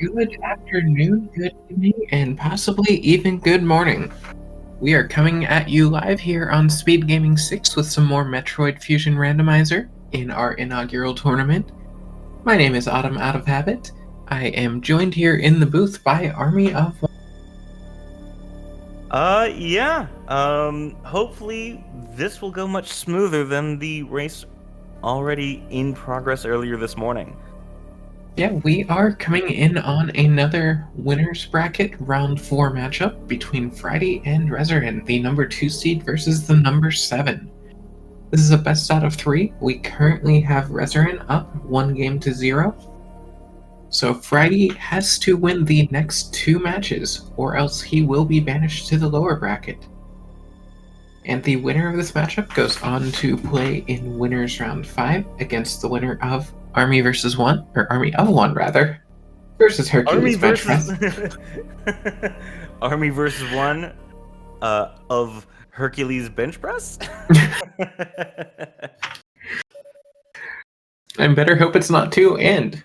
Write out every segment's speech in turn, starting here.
Good afternoon, good evening, and possibly even good morning. We are coming at you live here on SpeedGaming 6 with some more Metroid Fusion Randomizer in our inaugural tournament. My name is Autumn Out of Habit. I am joined here in the booth by Army of One. Hopefully this will go much smoother than the race already in progress earlier this morning. Yeah, we are coming in on another winner's bracket round 4 matchup between Frydi and Reseren, the number 2 seed versus the number 7. This is a best out of 3. We currently have Reseren up 1-0. So Frydi has to win the next 2 matches, or else he will be banished to the lower bracket. And the winner of this matchup goes on to play in winners round 5 against the winner of Army of One rather, versus Hercules bench press. Army versus One of Hercules bench press? I better hope it's not 2, and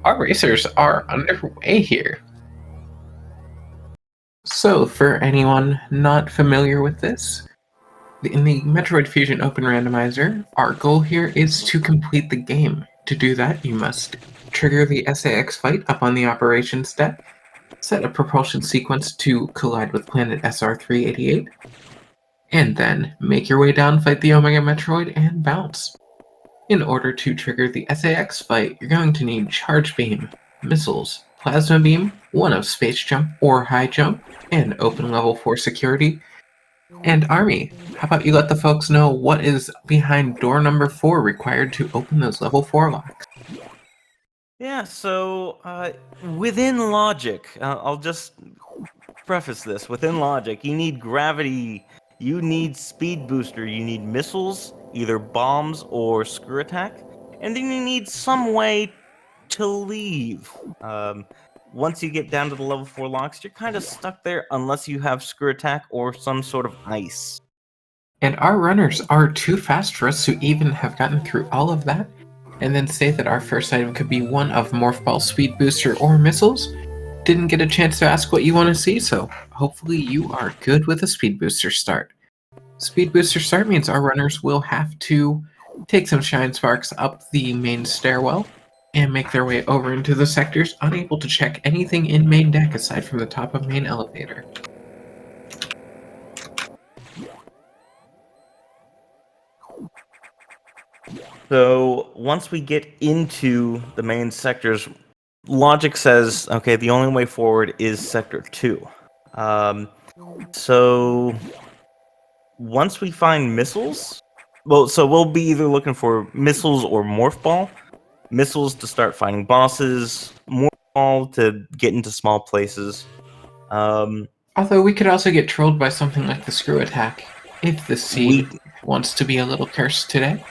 our racers are underway here. So, for anyone not familiar with this, in the Metroid Fusion Open Randomizer, our goal here is to complete the game. To do that, you must trigger the SAX fight up on the Operations step, set a propulsion sequence to collide with planet SR388, and then make your way down, fight the Omega Metroid, and bounce. In order to trigger the SAX fight, you're going to need Charge Beam, Missiles, Plasma Beam, one of Space Jump or High Jump, and Open Level 4 Security. And Army, how about you let the folks know what is behind door number 4 required to open those level 4 locks? Yeah, so within logic, I'll just preface this. Within logic, you need gravity, you need speed booster, you need missiles, either bombs or screw attack, and then you need some way to leave. Once you get down to the level 4 locks, you're kind of stuck there unless you have screw attack or some sort of ice. And our runners are too fast for us to even have gotten through all of that, and then say that our first item could be one of Morph Ball, Speed Booster, or Missiles. Didn't get a chance to ask what you want to see, so hopefully you are good with a Speed Booster start. Speed Booster start means our runners will have to take some Shine Sparks up the main stairwell and make their way over into the sectors, unable to check anything in main deck aside from the top of main elevator. So once we get into the main sectors, logic says, okay, the only way forward is Sector 2. So once we find missiles, so we'll be either looking for missiles or Morph Ball. Missiles to start finding bosses, Morph Ball to get into small places. Although we could also get trolled by something like the screw attack, if the seed wants to be a little cursed today.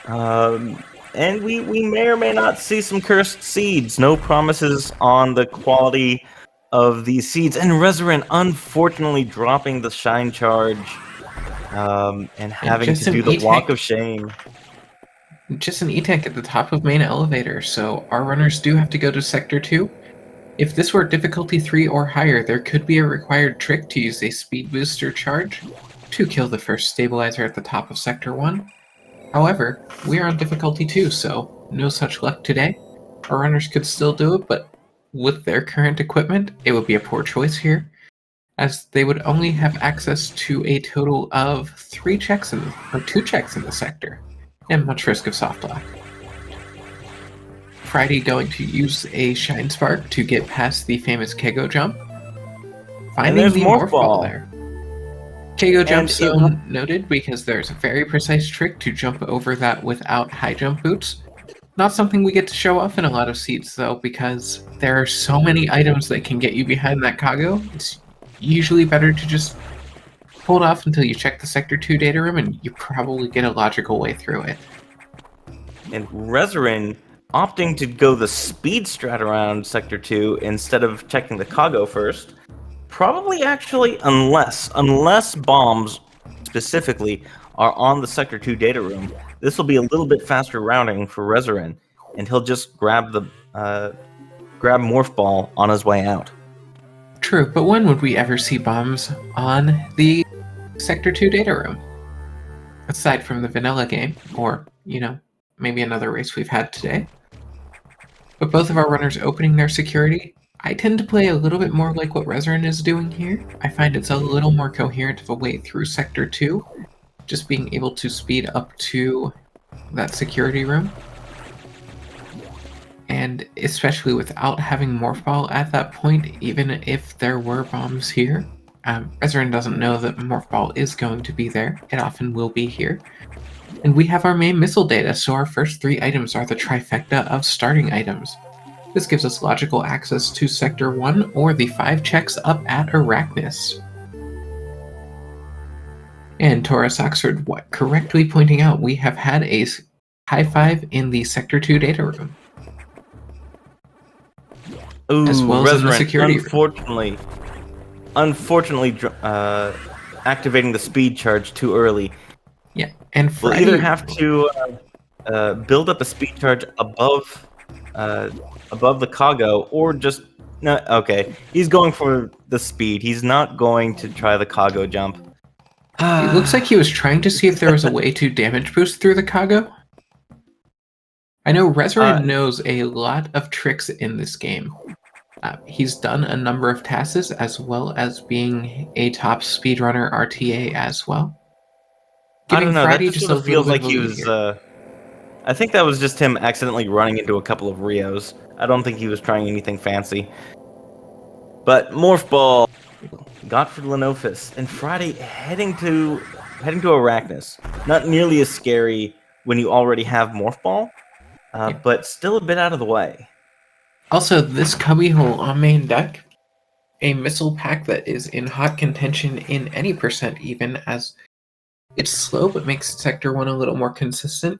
And we may or may not see some cursed seeds. No promises on the quality of these seeds. And Reseren unfortunately dropping the Shine Charge and having to do the Walk of Shame. Just an E-Tank at the top of main elevator, so our runners do have to go to Sector 2. If this were difficulty 3 or higher, there could be a required trick to use a Speed Booster charge to kill the first stabilizer at the top of Sector 1. However, we are on difficulty 2, so no such luck today. Our runners could still do it, but with their current equipment, it would be a poor choice here, as they would only have access to a total of 2 checks in the sector, and much risk of soft lock. Frydi going to use a Shine Spark to get past the famous Kego jump, finding the Morph Ball there. Kego jump zone noted because there's a very precise trick to jump over that without high jump boots. Not something we get to show off in a lot of seats though, because there are so many items that can get you behind that Kago. It's usually better to just hold off until you check the Sector 2 data room and you probably get a logical way through it. And Reseren opting to go the speed strat around Sector 2 instead of checking the Kago first. Probably actually, unless bombs specifically are on the Sector 2 data room, this will be a little bit faster routing for Reseren. and he'll just grab Morph Ball on his way out. True, but when would we ever see bombs on the Sector 2 data room? Aside from the vanilla game, or, maybe another race we've had today. But both of our runners opening their security, I tend to play a little bit more like what Reseren is doing here. I find it's a little more coherent of a way through Sector 2, just being able to speed up to that security room. And especially without having Morph Ball at that point, even if there were bombs here, Reseren doesn't know that Morph Ball is going to be there. It often will be here. And we have our main missile data, so our first 3 items are the trifecta of starting items. This gives us logical access to Sector 1 or the 5 checks up at Arachnus. And Taurus Oxford correctly pointing out we have had a high 5 in the Sector 2 data room. Ooh, as well as in the security room. Unfortunately, activating the speed charge too early. Yeah, and Frydi we'll either have to build up a speed charge above the cargo, or just no. Okay, he's going for the speed. He's not going to try the cargo jump. It looks like he was trying to see if there was a way to damage boost through the cargo. I know Reseren knows a lot of tricks in this game. He's done a number of tasks, as well as being a top speedrunner RTA as well. I don't know, Frydi that just sort of feels like he was... I think that was just him accidentally running into a couple of Rios. I don't think he was trying anything fancy. But Morph Ball got for Lenophis, and Frydi heading to Arachnus. Not nearly as scary when you already have Morph Ball, but still a bit out of the way. Also, this cubbyhole on main deck, a missile pack that is in hot contention in any percent even, as it's slow but makes Sector 1 a little more consistent.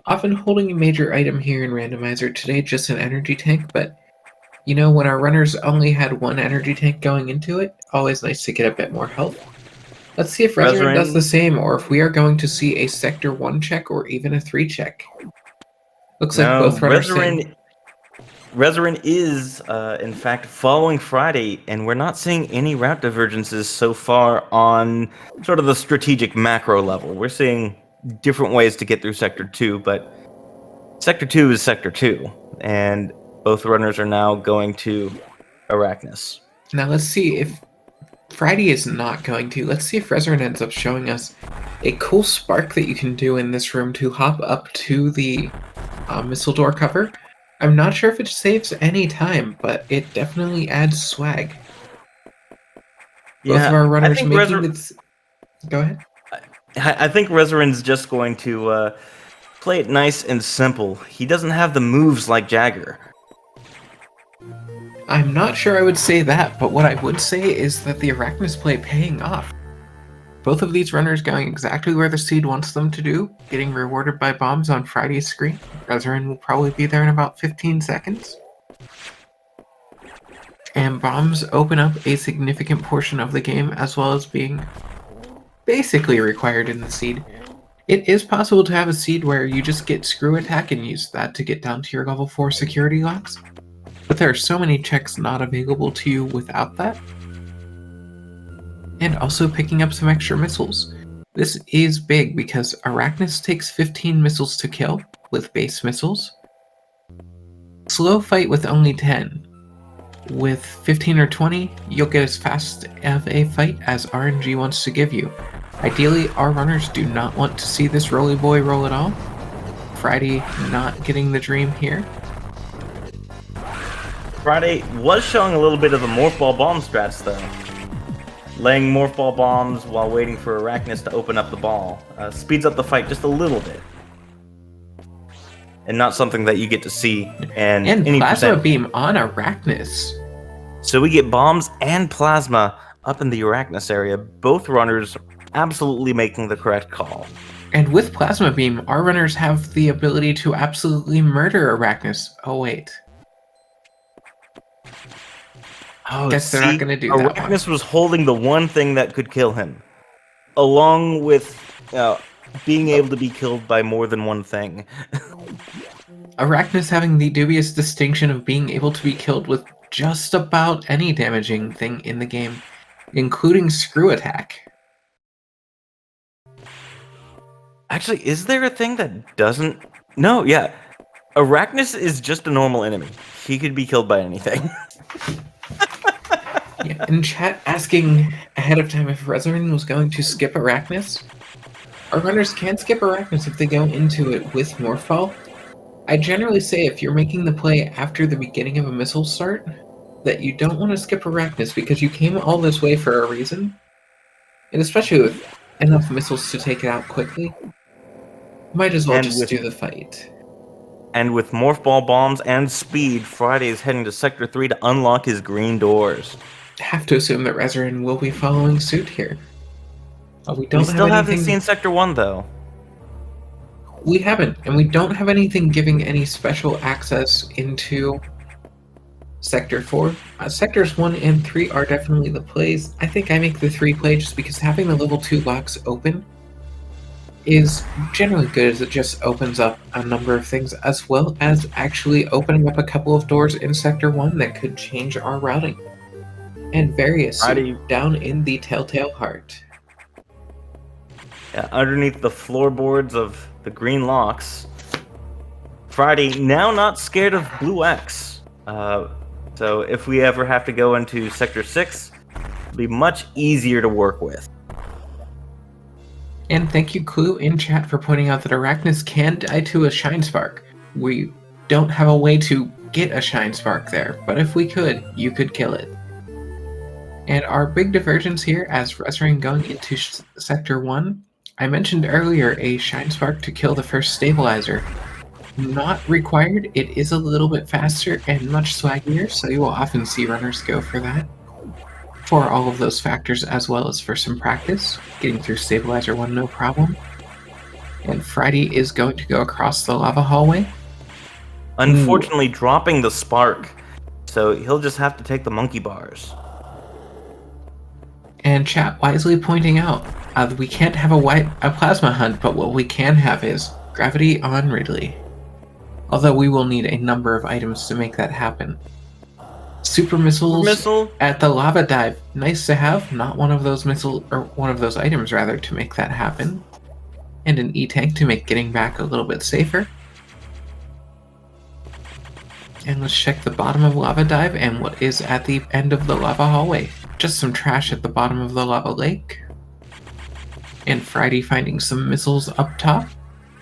Often holding a major item here in Randomizer, today just an energy tank, but when our runners only had 1 energy tank going into it, always nice to get a bit more health. Let's see if Reseren does the same, or if we are going to see a Sector 1 check or even a 3 check. Looks like both runners Reseren is, in fact, following Frydi, and we're not seeing any route divergences so far on sort of the strategic macro level. We're seeing different ways to get through Sector 2, but Sector 2 is Sector 2, and both runners are now going to Arachnus. Now let's see if Frydi is not going to. Let's see if Reseren ends up showing us a cool spark that you can do in this room to hop up to the missile door cover. I'm not sure if it saves any time, but it definitely adds swag. Both of our runners making it... Go ahead. I think Reseren's just going to play it nice and simple. He doesn't have the moves like Jagger. I'm not sure I would say that, but what I would say is that the Arachnus play paying off. Both of these runners going exactly where the seed wants them to do, getting rewarded by bombs on Frydi's screen. Reseren will probably be there in about 15 seconds. And bombs open up a significant portion of the game, as well as being basically required in the seed. It is possible to have a seed where you just get screw attack and use that to get down to your level 4 security locks, but there are so many checks not available to you without that. And also picking up some extra missiles. This is big because Arachnus takes 15 missiles to kill with base missiles. Slow fight with only 10. With 15 or 20, you'll get as fast of a fight as RNG wants to give you. Ideally, our runners do not want to see this roly boy roll at all. Frydi not getting the dream here. Frydi was showing a little bit of the Morph Ball bomb strats though. Laying Morph Ball bombs while waiting for Arachnus to open up the ball. Speeds up the fight just a little bit. And not something that you get to see. And any Plasma Beam on Arachnus. So we get bombs and Plasma up in the Arachnus area. Both runners absolutely making the correct call. And with Plasma Beam, our runners have the ability to absolutely murder Arachnus. Oh, wait. Oh, guess they're not going to do that. Arachnus was holding the one thing that could kill him, along with being able to be killed by more than one thing. Arachnus having the dubious distinction of being able to be killed with just about any damaging thing in the game, including screw attack. Actually, is there a thing that doesn't? No, yeah. Arachnus is just a normal enemy. He could be killed by anything. Yeah, in chat asking ahead of time if Reseren was going to skip Arachnus. Our runners can skip Arachnus if they go into it with Morphball. I generally say if you're making the play after the beginning of a missile start, that you don't want to skip Arachnus because you came all this way for a reason. And especially with enough missiles to take it out quickly, might as well And just with- do the fight. And with Morph Ball bombs and speed, Frydi is heading to Sector 3 to unlock his green doors. Have to assume that Reseren will be following suit here. We don't We still have haven't anything. seen Sector 1, though. We haven't, and we don't have anything giving any special access into Sector 4. Sectors 1 and 3 are definitely the plays. I think I make the 3 play just because having the level 2 locks open is generally good, as it just opens up a number of things, as well as actually opening up a couple of doors in Sector 1 that could change our routing. And various down in the Telltale Heart. Yeah, underneath the floorboards of the green locks, Frydi now not scared of Blue X. So if we ever have to go into Sector 6, it'll be much easier to work with. And thank you, Clue, in chat for pointing out that Arachnus can die to a Shine Spark. We don't have a way to get a Shine Spark there, but if we could, you could kill it. And our big divergence here as Reseren going into Sector 1, I mentioned earlier a Shine Spark to kill the first stabilizer. Not required, it is a little bit faster and much swaggier, so you will often see runners go for that. For all of those factors, as well as for some practice, getting through Stabilizer 1 no problem. And Frydi is going to go across the lava hallway. Unfortunately, dropping the spark, so he'll just have to take the monkey bars. And chat wisely pointing out, we can't have a plasma hunt, but what we can have is gravity on Ridley. Although we will need a number of items to make that happen. Super missiles at the lava dive. Nice to have, not one of those items rather, to make that happen. And an E-tank to make getting back a little bit safer. And let's check the bottom of lava dive and what is at the end of the lava hallway. Just some trash at the bottom of the lava lake. And Frydi finding some missiles up top,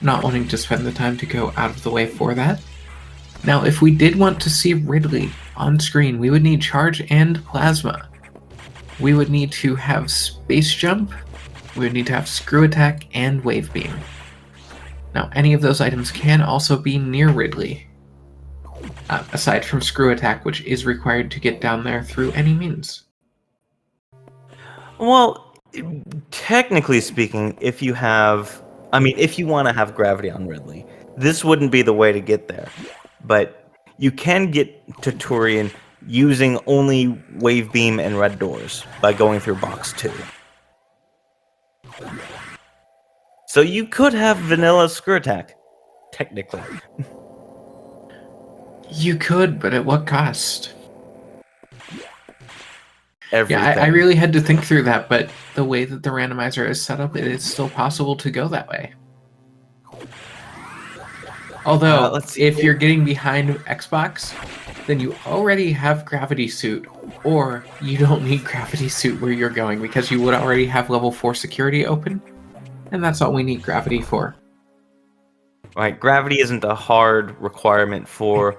not wanting to spend the time to go out of the way for that. Now, if we did want to see Ridley on screen, we would need charge and plasma. We would need to have space jump, we would need to have screw attack and wave beam. Now, any of those items can also be near Ridley, aside from screw attack, which is required to get down there through any means. Well, technically speaking, if you want to have gravity on Ridley, this wouldn't be the way to get there. But you can get to Turian using only wave beam and red doors by going through box 2. So you could have vanilla screw attack, technically. You could, but at what cost? Everything. Yeah, I really had to think through that, but the way that the randomizer is set up, it is still possible to go that way. Although, if you're getting behind Xbox, then you already have Gravity Suit, or you don't need Gravity Suit where you're going, because you would already have level 4 security open, and that's all we need Gravity for. Right, gravity isn't a hard requirement for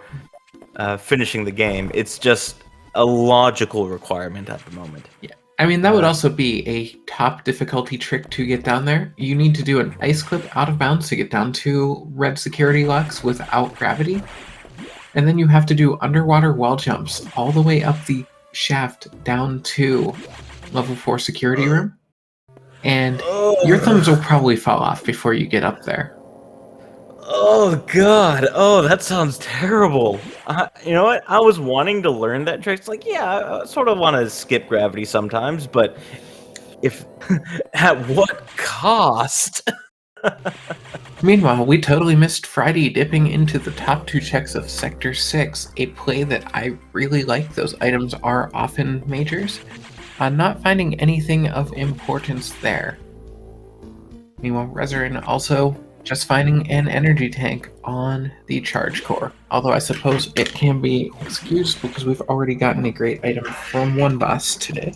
finishing the game. It's just a logical requirement at the moment. Yeah, I mean, that would also be a top difficulty trick to get down there. You need to do an ice clip out of bounds to get down to red security locks without gravity. And then you have to do underwater wall jumps all the way up the shaft down to level 4 security room. And your thumbs will probably fall off before you get up there. Oh god! Oh, that sounds terrible. You know what? I was wanting to learn that trick. It's like, yeah, I sort of want to skip gravity sometimes, but if at what cost? Meanwhile, we totally missed Frydi dipping into the top 2 checks of Sector 6, a play that I really like. Those items are often majors. Not finding anything of importance there. Meanwhile, Reseren also just finding an energy tank on the charge core. Although I suppose it can be excused because we've already gotten a great item from one boss today.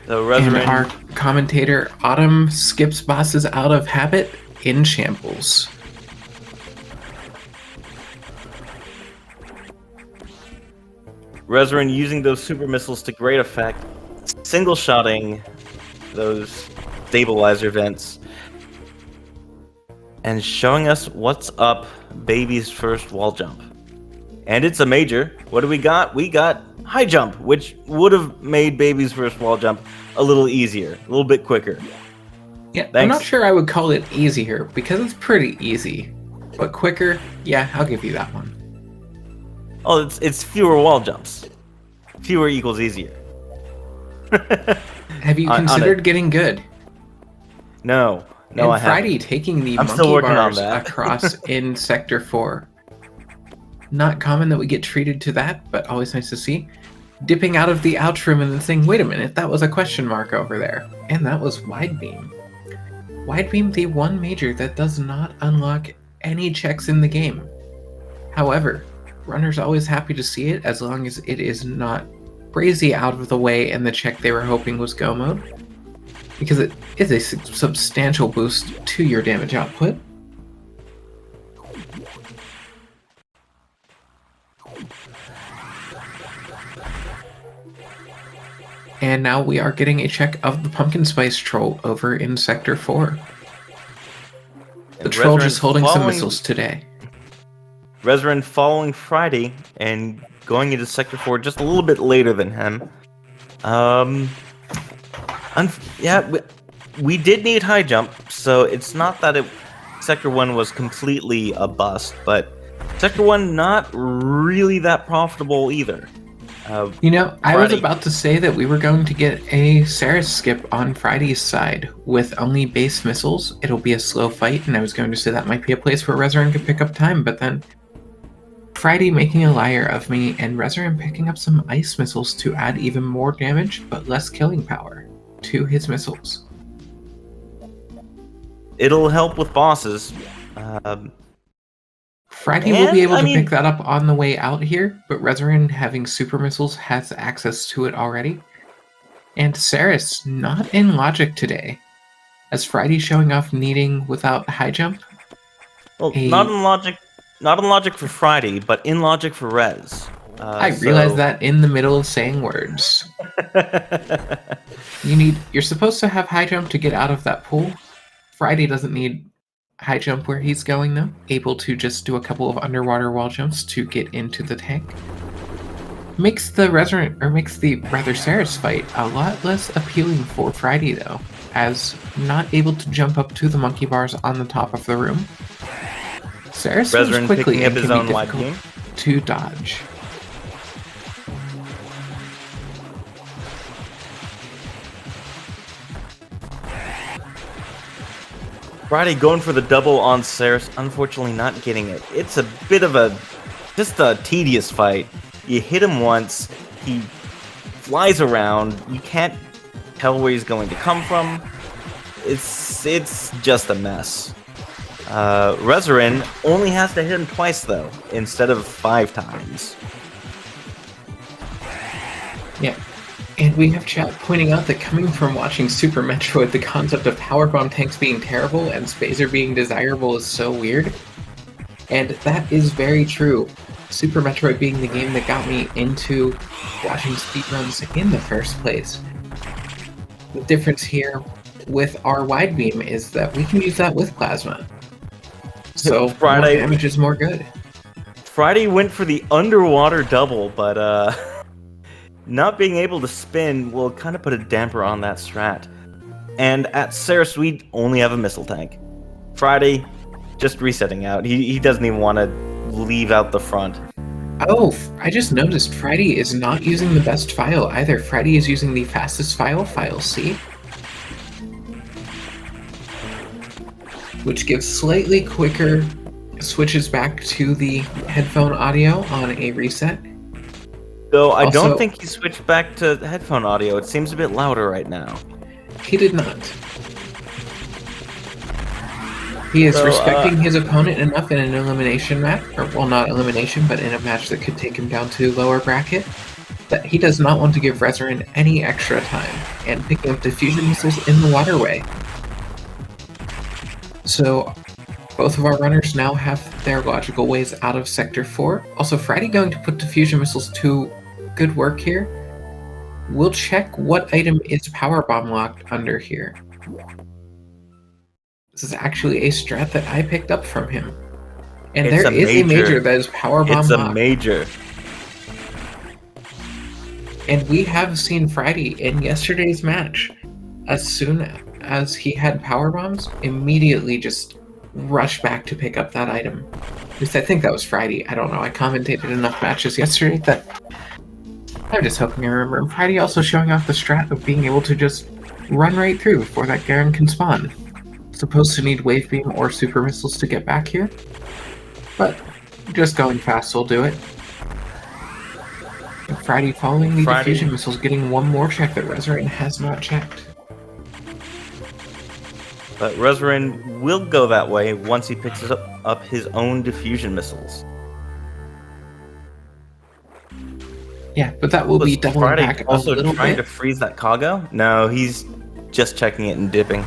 So Reseren, And our commentator, Autumn, skips bosses out of habit in shambles. Reseren using those super missiles to great effect, single-shotting those stabilizer vents, and showing us what's up Baby's first wall jump. And it's a major. What do we got? We got high jump, which would have made Baby's first wall jump a little easier, a little bit quicker. Yeah, Thanks. I'm not sure I would call it easier, because it's pretty easy. But quicker, yeah, I'll give you that one. Oh, it's fewer wall jumps. Fewer equals easier. Have you considered getting good? No, And I haven't. Frydi taking the I'm still monkey working on bars that. across in Sector 4. Not common that we get treated to that, but always nice to see. Dipping out of the ouch room and then saying, wait a minute, that was a question mark over there. And that was Wide Beam. Wide Beam, the one major that does not unlock any checks in the game. However, runners always happy to see it as long as it is not crazy out of the way and the check they were hoping was go mode, because it is a substantial boost to your damage output. And now we are getting a check of the Pumpkin Spice Troll over in Sector 4. The And troll Reseren just holding some following- missiles today. Reseren following Frydi and going into Sector 4 just a little bit later than him. Yeah, we did need high jump, so it's not that Sector 1 was completely a bust, but Sector 1 not really that profitable either. You know, I was Frydi- about to say that we were going to get a Saris skip on Friday's side with only base missiles. It'll be a slow fight, and I was going to say that might be a place where Reseren could pick up time, but then Frydi making a liar of me and Reseren picking up some ice missiles to add even more damage but less killing power to his missiles. It'll help with bosses. Frydi will be And, able I to mean- pick that up on the way out here, but Reseren having super missiles has access to it already. And Saris not in logic today, as Frydi showing off needing without high jump. Well, a- not in logic for Frydi, but in logic for Res. I realized that in the middle of saying words. You're supposed to have high jump to get out of that pool. Frydi doesn't need high jump where he's going though, able to just do a couple of underwater wall jumps to get into the tank. Makes the rather Saris fight a lot less appealing for Frydi though, as not able to jump up to the monkey bars on the top of the room. Saris moves Reseren quickly picking up and his can own be wide difficult beam. to dodge. Frydi going for the double on Saris, unfortunately not getting it. It's a bit of just a tedious fight. You hit him once, he flies around, you can't tell where he's going to come from. It's just a mess. Reseren only has to hit him twice though, instead of 5 times. Yeah. And we have chat pointing out that coming from watching Super Metroid, the concept of powerbomb tanks being terrible and Spazer being desirable is so weird. And that is very true. Super Metroid being the game that got me into watching speedruns in the first place. The difference here with our wide beam is that we can use that with plasma. So more Friday- damage is more good. Frydi went for the underwater double, but not being able to spin will kind of put a damper on that strat. And at Saris, we only have a missile tank. Frydi just resetting out. He doesn't even want to leave out the front. Oh, I just noticed Frydi is not using the best file either. Frydi is using the fastest file C, which gives slightly quicker switches back to the headphone audio on a reset. Though I Also- don't think he switched back to headphone audio. It seems a bit louder right now. He did not. He is So, respecting his opponent enough in an elimination match, or well, not elimination, but in a match that could take him down to lower bracket, that he does not want to give Reseren any extra time, and picking up diffusion missiles in the waterway. So, both of our runners now have their logical ways out of Sector 4. Also, Frydi going to put diffusion missiles to good work here. We'll check what item is power bomb locked under here. This is actually a strat that I picked up from him. And It's there a is a major major. that is power bomb It's a locked. major. And we have seen Frydi in yesterday's match, as soon as he had power bombs, immediately just rush back to pick up that item. At least I think that was Frydi. I don't know. I commentated enough matches yesterday that I'm just hoping I remember. And Frydi also showing off the strat of being able to just run right through before that Garen can spawn. Supposed to need wave beam or super missiles to get back here, but just going fast will do it. And Frydi following the diffusion missiles, getting one more check that Reseren has not checked. But Reseren will go that way once he picks up his own diffusion missiles. Yeah, but that will be doubling Frydi back a also little trying bit. to freeze that cargo? No, he's just checking it and dipping.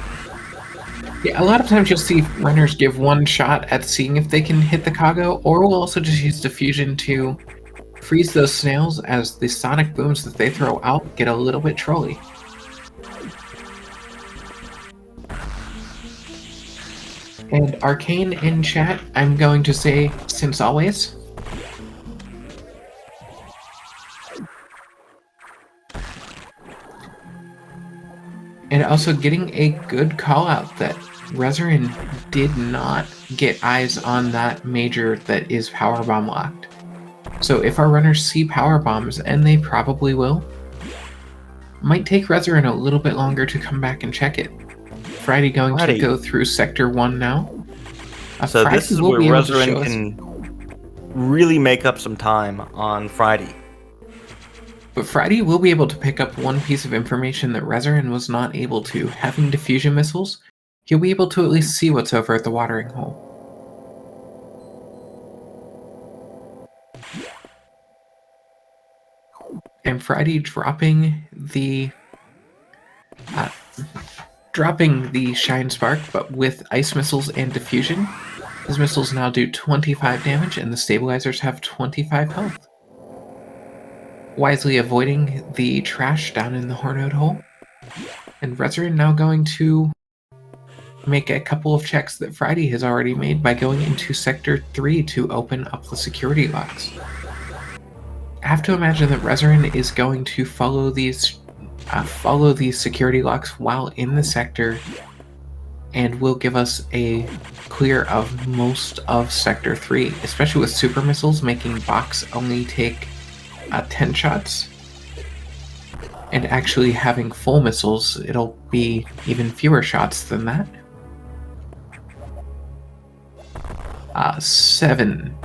Yeah, a lot of times you'll see runners give one shot at seeing if they can hit the cargo, or will also just use diffusion to freeze those snails as the sonic booms that they throw out get a little bit trolly. And Arcane in chat, I'm going to say, since always. And also getting a good call out that Reseren did not get eyes on that major that is powerbomb locked. So if our runners see power bombs, and they probably will, might take Reseren a little bit longer to come back and check it. Frydi going to go through Sector 1 now. So Frydi this is will where be able to Reseren show us- can really make up some time on Frydi. But Frydi will be able to pick up one piece of information that Reseren was not able to. Having diffusion missiles, he'll be able to at least see what's over at the watering hole. And Frydi dropping the Shine Spark, but with ice missiles and diffusion. His missiles now do 25 damage, and the stabilizers have 25 health. Wisely avoiding the trash down in the Hornode hole. And Reseren now going to make a couple of checks that Frydi has already made by going into Sector 3 to open up the security locks. I have to imagine that Reseren is going to follow these security locks while in the sector, and will give us a clear of most of Sector 3, especially with super missiles making box only take 10 shots. And actually having full missiles, it'll be even fewer shots than that. 7.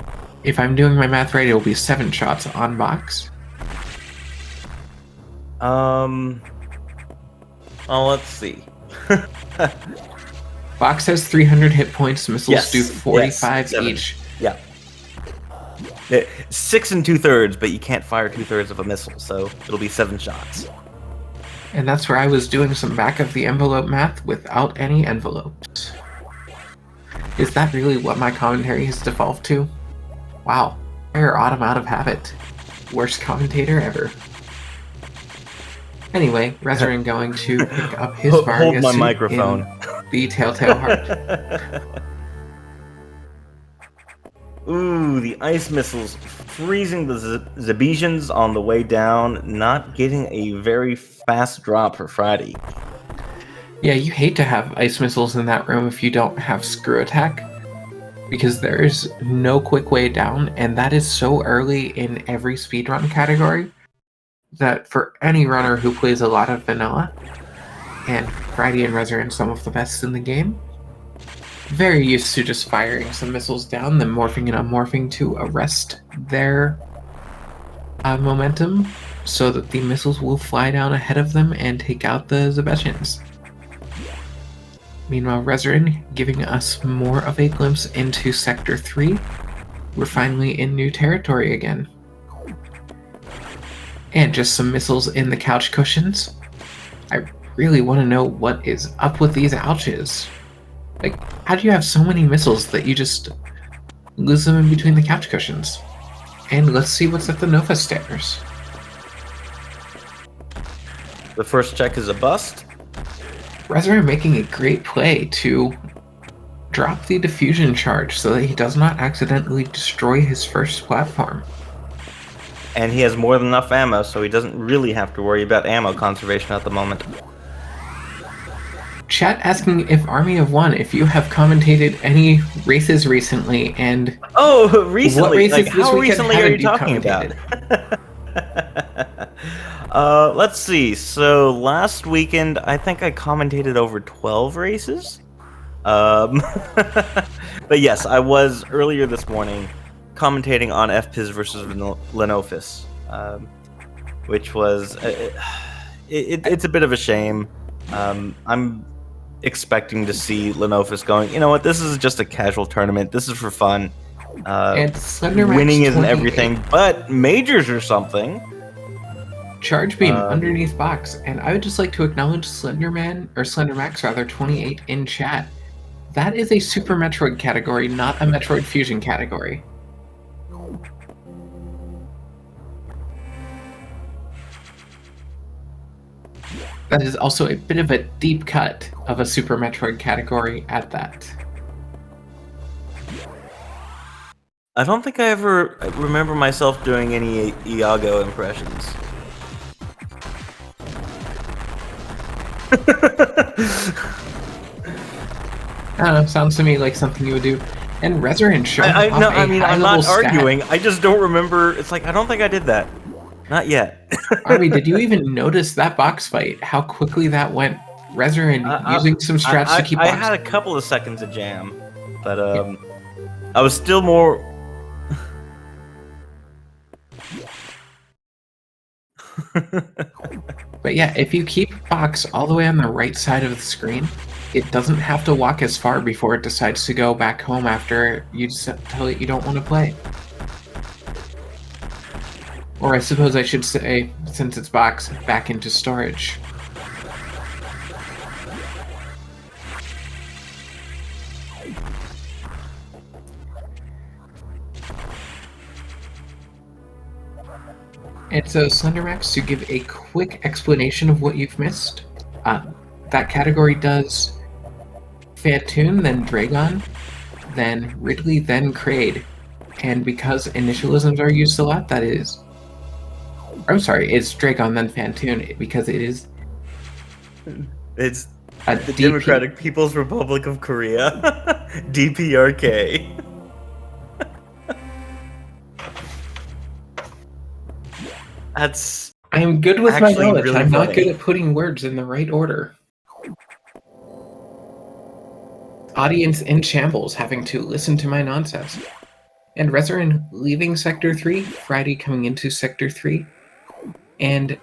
If I'm doing my math right, it'll be 7 shots on box. Well, let's see. Box has 300 hit points, missiles do 45 7. each. Yeah. 6 and 2/3, but you can't fire 2/3 of a missile, so it'll be 7 shots. And that's where I was doing some back of the envelope math without any envelopes. Is that really what my commentary has devolved to? Wow. Fire Autumn out of habit. Worst commentator ever. Anyway, Reseren going to pick up his Hold Vargas my suit microphone. in the Telltale Heart. Ooh, the ice missiles freezing the Zabesians on the way down, not getting a very fast drop for Frydi. Yeah, you hate to have ice missiles in that room if you don't have screw attack. because there is no quick way down, and that is so early in every speedrun category that for any runner who plays a lot of vanilla, and Frydi and Reseren some of the best in the game, very used to just firing some missiles down, then morphing and unmorphing to arrest their momentum so that the missiles will fly down ahead of them and take out the Zebetians. Meanwhile, Reseren giving us more of a glimpse into Sector 3. We're finally in new territory again. And just some missiles in the couch cushions. I really want to know what is up with these ouches. Like, how do you have so many missiles that you just lose them in between the couch cushions? And let's see what's at the Nova stairs. The first check is a bust. Reseren making a great play to drop the diffusion charge so that he does not accidentally destroy his first platform. And he has more than enough ammo, so he doesn't really have to worry about ammo conservation at the moment. Chat asking if Army of One, if you have commentated any races recently, and recently? what races like, this how weekend recently are you haven't talking about? commentated? Let's see. So last weekend, I think I commentated over 12 races. But yes, I was earlier this morning commentating on FPIS versus Lenophis, which was it's a bit of a shame. I'm expecting to see Lenophis going, you know what, this is just a casual tournament, this is for fun. And Winning isn't everything, but majors or something. Charge Beam underneath box, and I would just like to acknowledge Slendermax rather, 28 in chat. That is a Super Metroid category, not a Metroid Fusion category. That is also a bit of a deep cut of a Super Metroid category at that. I don't think I ever remember myself doing any Iago impressions. I don't know, sounds to me like something you would do. And Reseren showing off a I'm not stat. arguing. I just don't remember. It's like, I don't think I did that. Not yet. Arby, did you even notice that box fight? How quickly that went? Reseren using some strats to keep box. I had a couple of seconds of jam, but I was still more... But yeah, if you keep box all the way on the right side of the screen, it doesn't have to walk as far before it decides to go back home after you tell it you don't want to play. Or I suppose I should say, since it's box, back into storage. And so, Slendermax, to give a quick explanation of what you've missed, that category does Phantoon, then Dragon, then Ridley, then Kraid. And because initialisms are used a lot, that is... I'm sorry, it's Dragon, then Phantoon, because it is... It's the Democratic People's Republic of Korea. DPRK. That's... I'm good with my knowledge. Really I'm funny. not good at putting words in the right order. Audience in shambles, having to listen to my nonsense. And Reseren leaving Sector 3, Frydi coming into Sector 3. And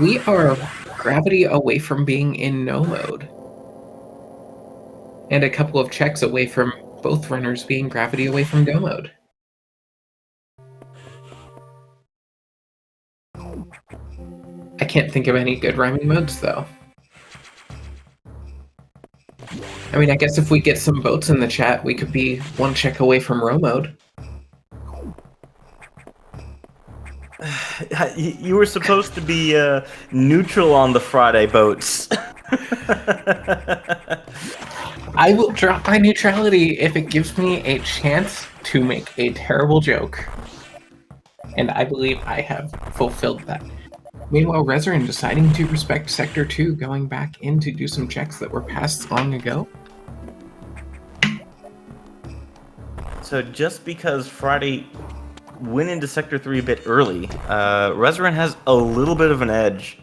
we are gravity away from being in no mode. And a couple of checks away from both runners being gravity away from go mode. I can't think of any good rhyming modes, though. I mean, I guess if we get some boats in the chat, we could be one check away from row mode. You were supposed to be neutral on the Friday boats. I will drop my neutrality if it gives me a chance to make a terrible joke. And I believe I have fulfilled that. Meanwhile, Reseren deciding to respect Sector 2, going back in to do some checks that were passed long ago. so just because Frydi went into Sector 3 a bit early, Reseren has a little bit of an edge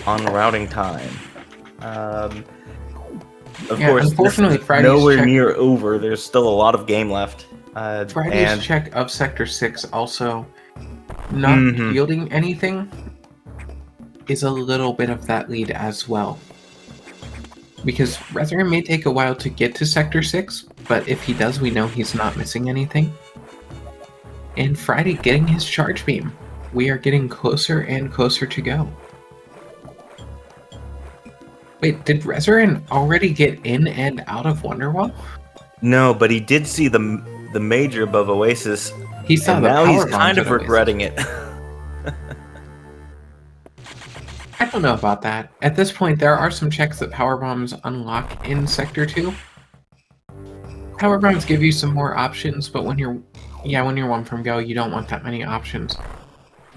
on routing time. Of Yeah, course, this unfortunately, is Frydi's nowhere check, near over. There's still a lot of game left. Frydi's And check of Sector 6 also not Mhm. yielding anything is a little bit of that lead as well. Because Reseren may take a while to get to Sector 6, but if he does, we know he's not missing anything. And Frydi getting his charge beam. We are getting closer and closer to go. Wait, did Reseren already get in and out of Wonderwall? No, but he did see the major above Oasis, He saw and the now he's power bombs kind of at Oasis. regretting it. I don't know about that. At this point, there are some checks that power bombs unlock in Sector 2. Power bombs give you some more options, but when you're one from go, you don't want that many options.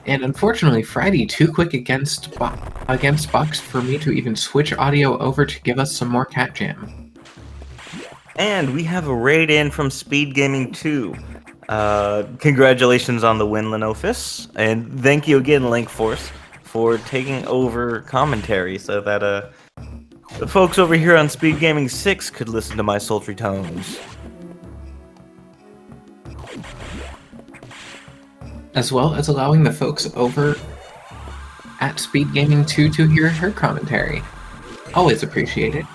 And unfortunately, Frydi too quick against Bucks for me to even switch audio over to give us some more cat jam. And we have a raid in from SpeedGaming 2. Congratulations on the win, Lenofis. And thank you again, Link Force, for taking over commentary so that the folks over here on SpeedGaming 6 could listen to my sultry tones. As well as allowing the folks over at SpeedGaming 2 to hear her commentary. Always appreciate it.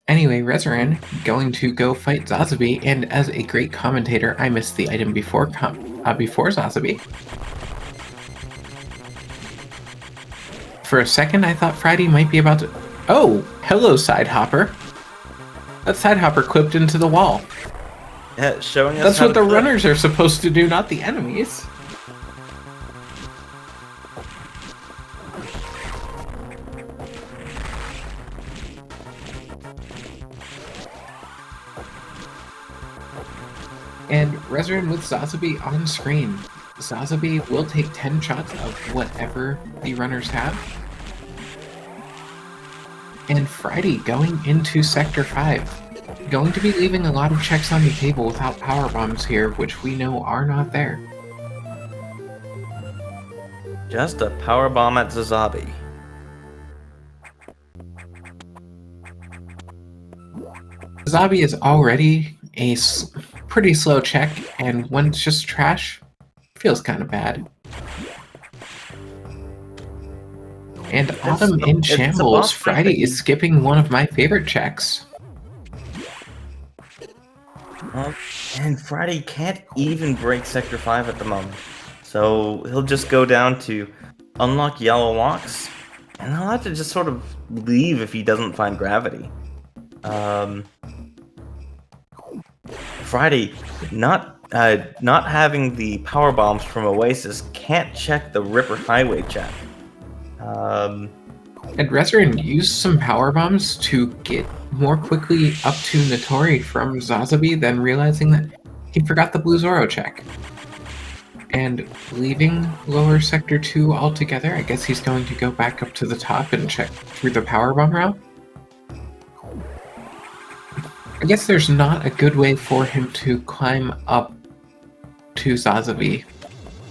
Anyway, Reseren going to go fight Zazabi, and as a great commentator, I missed the item before Zazabi. For a second, I thought Frydi might be about to... Oh! Hello, Sidehopper! That Sidehopper clipped into the wall. Yeah, showing us That's how what the to clip. runners are supposed to do, not the enemies. And Reseren with Zazabi on screen. Zazabi will take 10 shots of whatever the runners have. And Frydi going into Sector 5. Going to be leaving a lot of checks on the table without power bombs here, which we know are not there. Just a power bomb at Zazabi. Zazabi is already a pretty slow check, and when it's just trash, feels kind of bad. And Autumn in Shambles, Frydi is skipping one of my favorite checks. And Frydi can't even break Sector 5 at the moment. So he'll just go down to unlock yellow locks, and he'll have to just sort of leave if he doesn't find gravity. Frydi, not having the power bombs from Oasis, can't check the Ripper Highway check. And Reseren used some power bombs to get more quickly up to Notori from Zazabi, then realizing that he forgot the Blue Zoro check. And leaving lower Sector 2 altogether, I guess he's going to go back up to the top and check through the power bomb route. I guess there's not a good way for him to climb up to Zazabi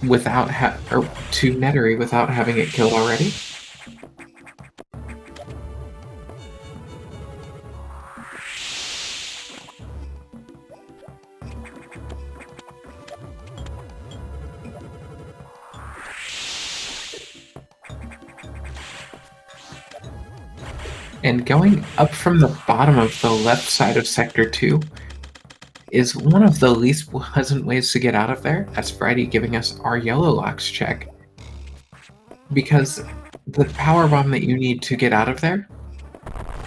without or to Nettery without having it killed already. And going up from the bottom of the left side of Sector 2 is one of the least pleasant ways to get out of there, as Frydi giving us our yellow locks check. Because the power bomb that you need to get out of there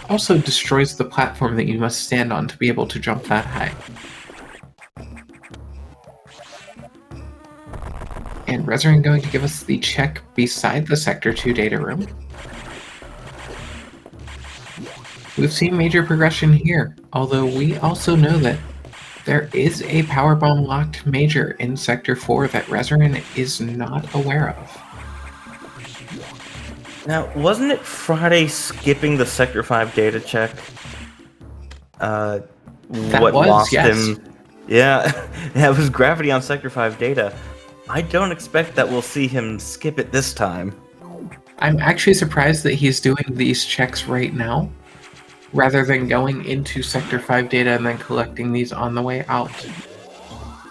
also destroys the platform that you must stand on to be able to jump that high. And Reseren going to give us the check beside the Sector 2 data room. We've seen major progression here, although we also know that there is a power bomb locked major in Sector 4 that Reseren is not aware of. Now, wasn't it Frydi skipping the Sector 5 data check? what lost yes. him. Yeah, that was gravity on Sector 5 data. I don't expect that we'll see him skip it this time. I'm actually surprised that he's doing these checks right now, rather than going into Sector 5 data and then collecting these on the way out.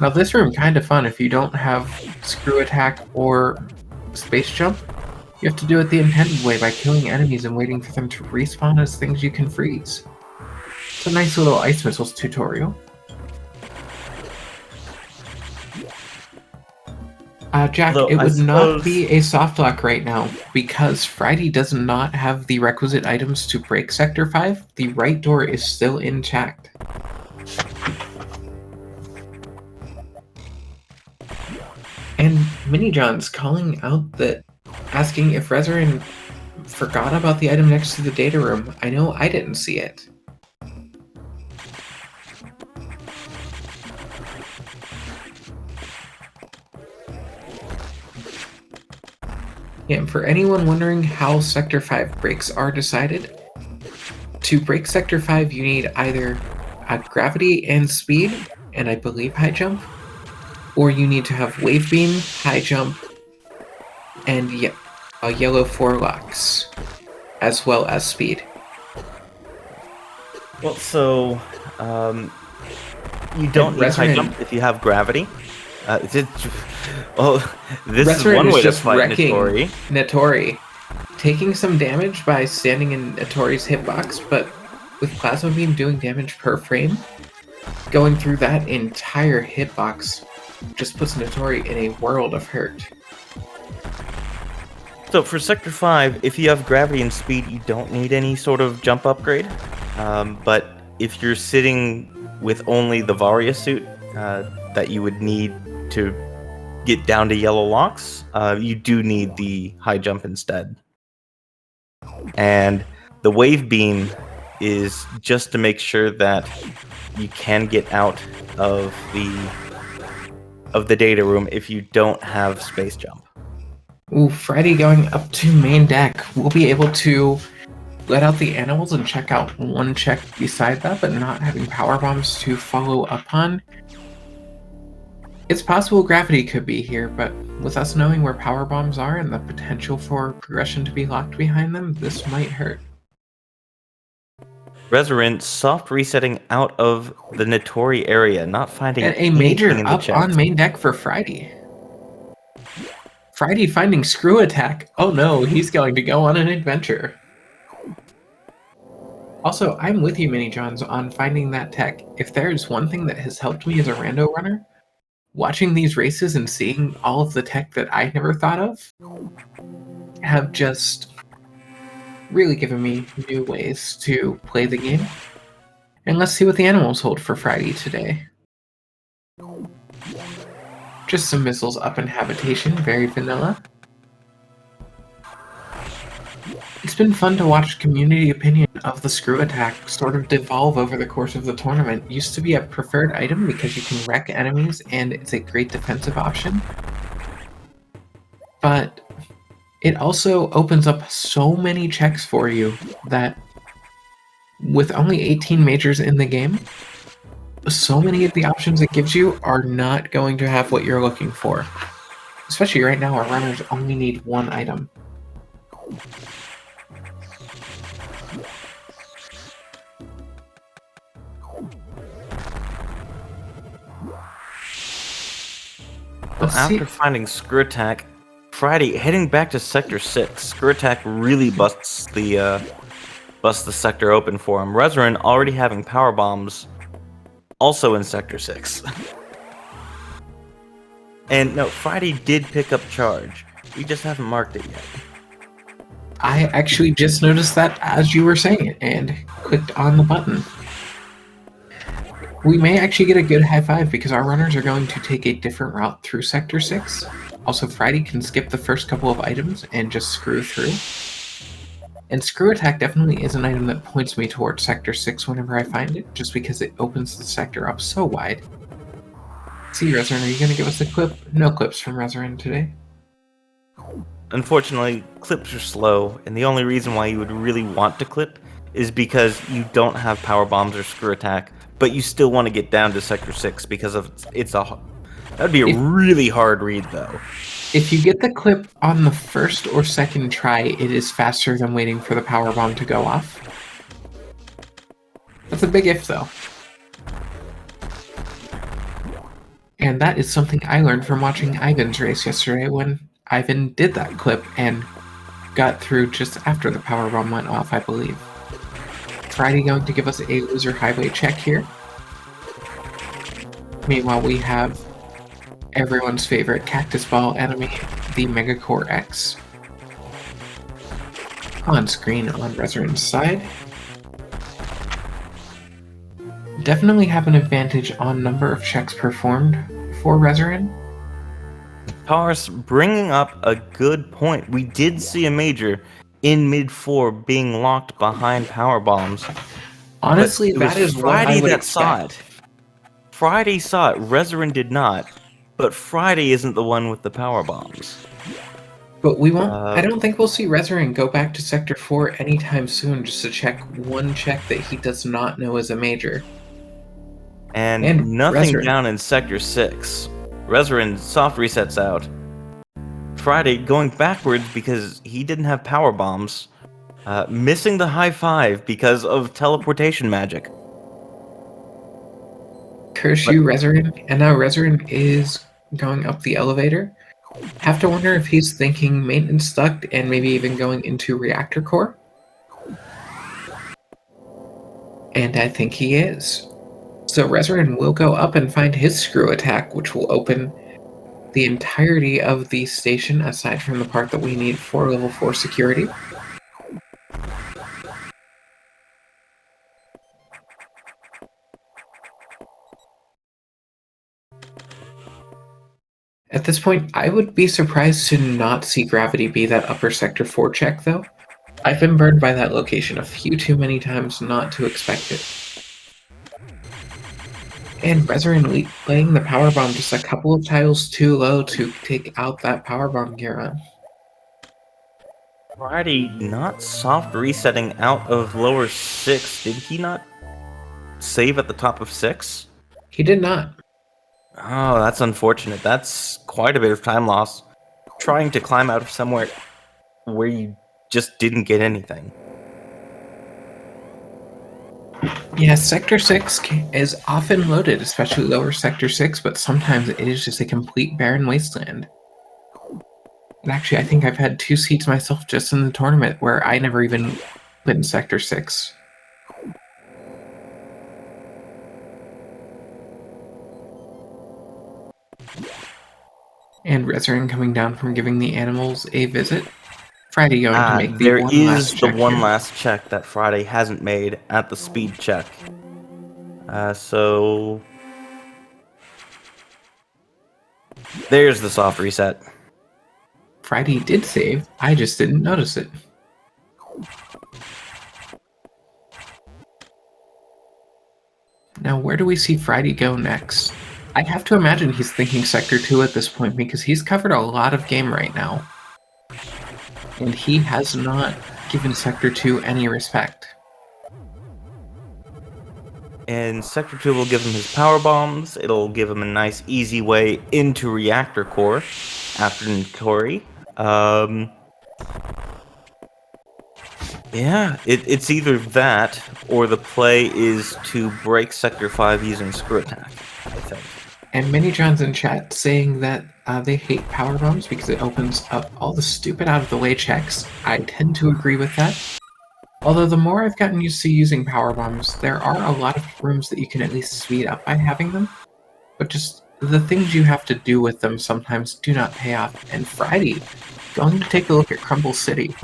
Now this room kind of fun if you don't have screw attack or space jump. You have to do it the intended way by killing enemies and waiting for them to respawn as things you can freeze. It's a nice little ice missiles tutorial. Jack, Although, it I would not suppose- be a soft lock right now because Frydi does not have the requisite items to break Sector 5. The right door is still intact. And Mini John's calling out that, asking if Reseren forgot about the item next to the data room. I know I didn't see it. Yeah, and for anyone wondering how Sector 5 breaks are decided, to break Sector 5 you need either gravity and speed, and I believe high jump, or you need to have wave beam, high jump, and yellow 4 locks, as well as speed. Well, so you don't need high Reseren- jump if you have gravity. This Reseren is one is way to just fight wrecking Notori. Notori, taking some damage by standing in Notori's hitbox, but with Plasma Beam doing damage per frame, going through that entire hitbox just puts Notori in a world of hurt. So for Sector 5, if you have gravity and speed, you don't need any sort of jump upgrade. But if you're sitting with only the Varia suit that you would need to get down to yellow locks, you do need the high jump instead. And the wave beam is just to make sure that you can get out of the data room if you don't have space jump. Ooh, Frydi going up to main deck. We'll be able to let out the animals and check out one check beside that, but not having power bombs to follow up on. It's possible gravity could be here, but with us knowing where power bombs are and the potential for progression to be locked behind them, this might hurt. Reseren soft resetting out of the Notori area, not finding And a major anything in the up chest. on main deck for Frydi. Frydi finding screw attack. Oh no, he's going to go on an adventure. Also, I'm with you, Mini Johns, on finding that tech. If there's one thing that has helped me as a rando runner, watching these races and seeing all of the tech that I never thought of have just really given me new ways to play the game. And let's see what the animals hold for Frydi today. Just some missiles up in habitation, very vanilla. It's been fun to watch community opinion of the screw attack sort of devolve over the course of the tournament. It used to be a preferred item because you can wreck enemies and it's a great defensive option. But it also opens up so many checks for you that with only 18 majors in the game, so many of the options it gives you are not going to have what you're looking for. Especially right now, our runners only need one item. After finding Screw Attack, Frydi heading back to Sector 6. Screw Attack really busts the sector open for him. Reseren already having power bombs, also in Sector 6. And no, Frydi did pick up charge. We just haven't marked it yet. I actually just noticed that as you were saying it and clicked on the button. We may actually get a good high five because our runners are going to take a different route through Sector 6. Also, Frydi can skip the first couple of items and just screw through. And Screw Attack definitely is an item that points me towards Sector 6 whenever I find it, just because it opens the sector up so wide. See, Reseren, are you going to give us a clip? No clips from Reseren today. Unfortunately, clips are slow, and the only reason why you would really want to clip is because you don't have power bombs or Screw Attack but you still want to get down to Sector 6 because of that'd be a really hard read, though. If you get the clip on the first or second try, it is faster than waiting for the power bomb to go off. That's a big if, though. And that is something I learned from watching Ivan's race yesterday when Ivan did that clip and got through just after the power bomb went off, I believe. Frydi going to give us a loser highway check here. Meanwhile, we have everyone's favorite cactus ball enemy, the Megacore X, on screen on Reseren's side. Definitely have an advantage on number of checks performed for Reseren. Taurus bringing up a good point. We did see a major in mid-4 being locked behind power bombs. Honestly, that is what I would expect. Frydi saw it. Reseren did not. But Frydi isn't the one with the power bombs. But we won't. I don't think we'll see Reseren go back to Sector 4 anytime soon just to check one check that he does not know is a major. And nothing Reseren down in Sector 6. Reseren soft resets out. Frydi going backwards because he didn't have power bombs. Missing the high 5 because of teleportation magic. Curse you, Reseren. And now Reseren is going up the elevator. Have to wonder if he's thinking maintenance duct and maybe even going into reactor core. And I think he is. So Reseren will go up and find his screw attack, which will open the entirety of the station aside from the part that we need for level 4 security. At this point, I would be surprised to not see gravity be that upper sector 4 check, though. I've been burned by that location a few too many times not to expect it. And Reseren laying the power bomb just a couple of tiles too low to take out that power bomb gear on. Frydi not soft resetting out of lower 6. Did he not save at the top of 6? He did not. Oh, that's unfortunate. That's quite a bit of time loss. Trying to climb out of somewhere where you just didn't get anything. Yeah, Sector 6 is often loaded, especially lower Sector 6, but sometimes it is just a complete barren wasteland. And actually, I think I've had 2 seats myself just in the tournament where I never even put in Sector 6. And Reseren coming down from giving the animals a visit. Frydi going to make the one last check. There is the one last check that Frydi hasn't made at the speed check. So there's the soft reset. Frydi did save, I just didn't notice it. Now where do we see Frydi go next? I have to imagine he's thinking Sector 2 at this point because he's covered a lot of game right now. And he has not given Sector 2 any respect. And Sector 2 will give him his power bombs. It'll give him a nice, easy way into reactor core after Notori. Yeah, it's either that or the play is to break Sector 5 using screw attack, I think. And many Johns in chat saying that they hate power bombs because it opens up all the stupid out-of-the-way checks. I tend to agree with that. Although the more I've gotten used to using power bombs, there are a lot of rooms that you can at least speed up by having them. But just the things you have to do with them sometimes do not pay off. And Frydi going to take a look at Crumble City.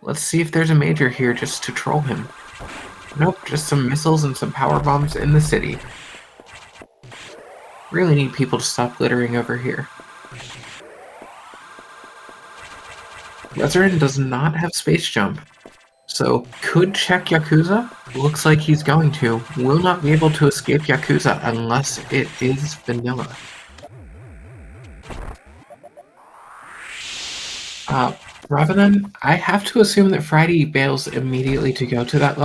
Let's see if there's a major here just to troll him. Nope, just some missiles and some power bombs in the city. Really need people to stop littering over here. Reseren does not have space jump, so could check Yakuza. Looks like he's going to. Will not be able to escape Yakuza unless it is vanilla. Ravanan, I have to assume that Frydi bails immediately to go to that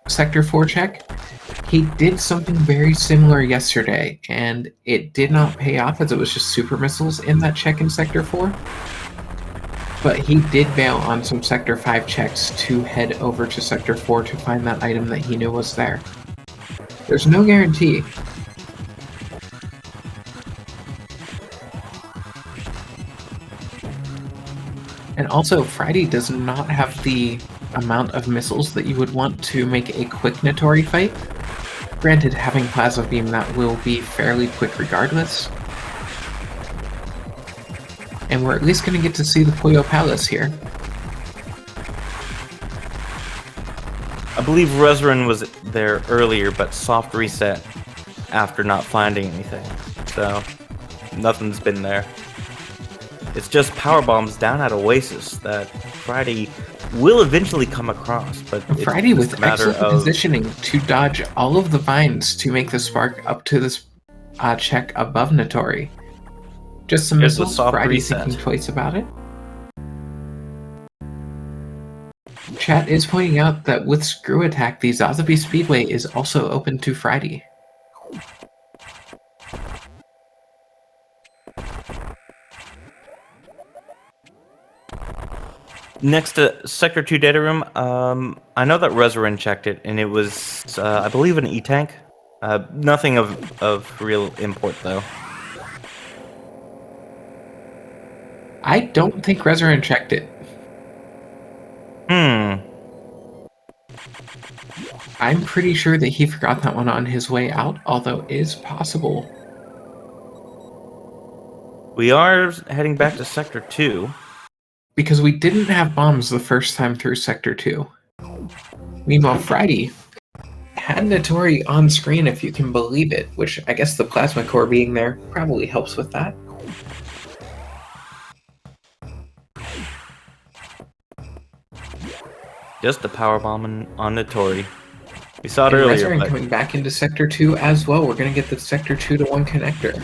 Sector 4 check. He did something very similar yesterday, and it did not pay off as it was just super missiles in that check in Sector 4. But he did bail on some Sector 5 checks to head over to Sector 4 to find that item that he knew was there. There's no guarantee. And also, Frydi does not have the amount of missiles that you would want to make a quick Notori fight. Granted, having Plasma Beam, that will be fairly quick regardless. And we're at least going to get to see the Puyo Palace here. I believe Reseren was there earlier, but soft reset after not finding anything. So, nothing's been there. It's just power bombs down at Oasis that Frydi will eventually come across, but Frydi with excellent positioning to dodge all of the vines to make the spark up to this check above Notori. Just some missiles, Frydi thinking twice about it. Chat is pointing out that with Screw Attack, the Zazabi Speedway is also open to Frydi. Next to Sector 2 data room, I know that Reseren checked it, and it was, I believe, an E-tank. Nothing of real import, though. I don't think Reseren checked it. I'm pretty sure that he forgot that one on his way out, although it is possible. We are heading back to Sector 2. Because we didn't have bombs the first time through Sector 2. Meanwhile, Frydi had Notori on screen, if you can believe it, which I guess the plasma core being there probably helps with that. Just a power bomb on Notori. We saw it earlier. Reseren coming back into Sector 2 as well. We're going to get the Sector 2 to 1 connector.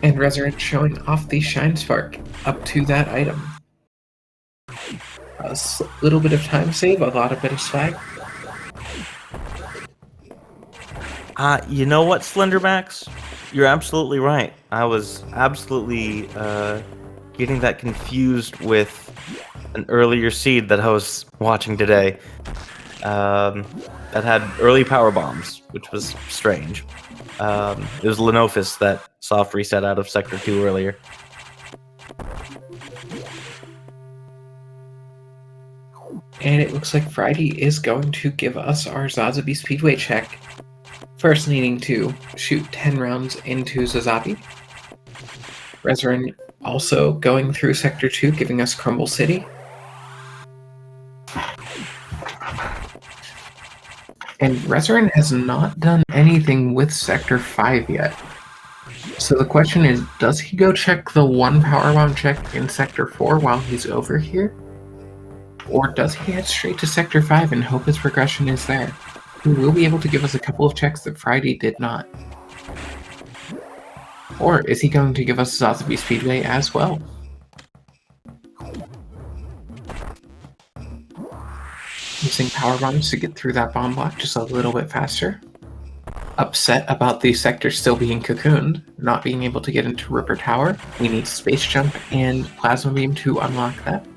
And Reseren showing off the Shine Spark up to that item. A little bit of time save, a lot of bit of swag. You know what, Slendermax? You're absolutely right. I was absolutely getting that confused with an earlier seed that I was watching today. That had early power bombs, which was strange. It was Lenophis that soft reset out of Sector 2 earlier. And it looks like Frydi is going to give us our Zazabi Speedway check. First needing to shoot 10 rounds into Zazabi. Reseren also going through Sector 2, giving us Crumble City. And Reseren has not done anything with Sector 5 yet. So the question is, does he go check the one powerbomb check in Sector 4 while he's over here? Or does he head straight to Sector 5 and hope his progression is there? He will be able to give us a couple of checks that Frydi did not. Or is he going to give us Zazabi Speedway as well? Using power bombs to get through that bomb block just a little bit faster. Upset about the sector still being cocooned, not being able to get into Ripper Tower. We need Space Jump and Plasma Beam to unlock that.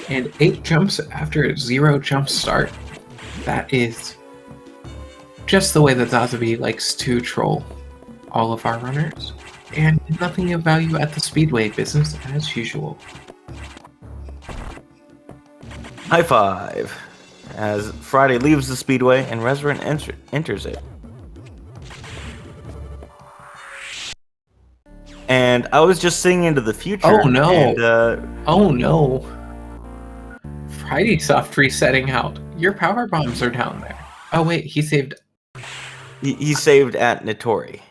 And 8 jumps after a 0 jump start. That is just the way that Zazabi likes to troll all of our runners. And nothing of value at the Speedway, business as usual. High five! As Frydi leaves the Speedway and Reseren enters it. And I was just seeing into the future. Oh no! And, oh no! Frydi soft resetting out. Your power bombs are down there. Oh wait, he saved. He saved at Notori.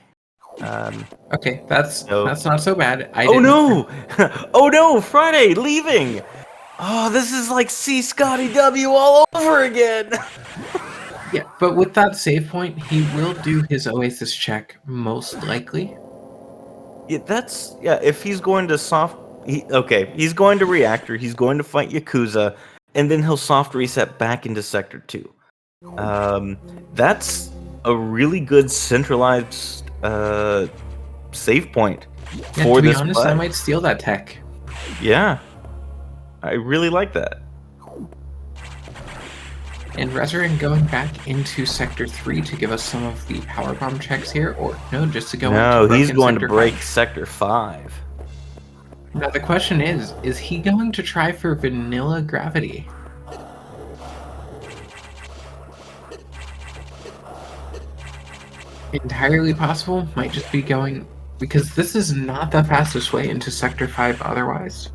Okay, that's not so bad. Oh no! Oh no! Frydi leaving. Oh, this is like C Scotty W all over again. Yeah, but with that save point, he will do his Oasis check most likely. Yeah, if he's going to he's going to reactor, he's going to fight Yakuza, and then he'll soft reset back into Sector 2. That's a really good centralized save point Yeah, for to be this honest, play. I might steal that tech. Yeah, I really like that. And Reseren going back into Sector 3 to give us some of the power bomb checks here, or no, just to go No, into he's broken going to Sector break 5. Sector 5. Now the question is he going to try for vanilla gravity? Entirely possible, might just be going, because this is not the fastest way into Sector 5 otherwise.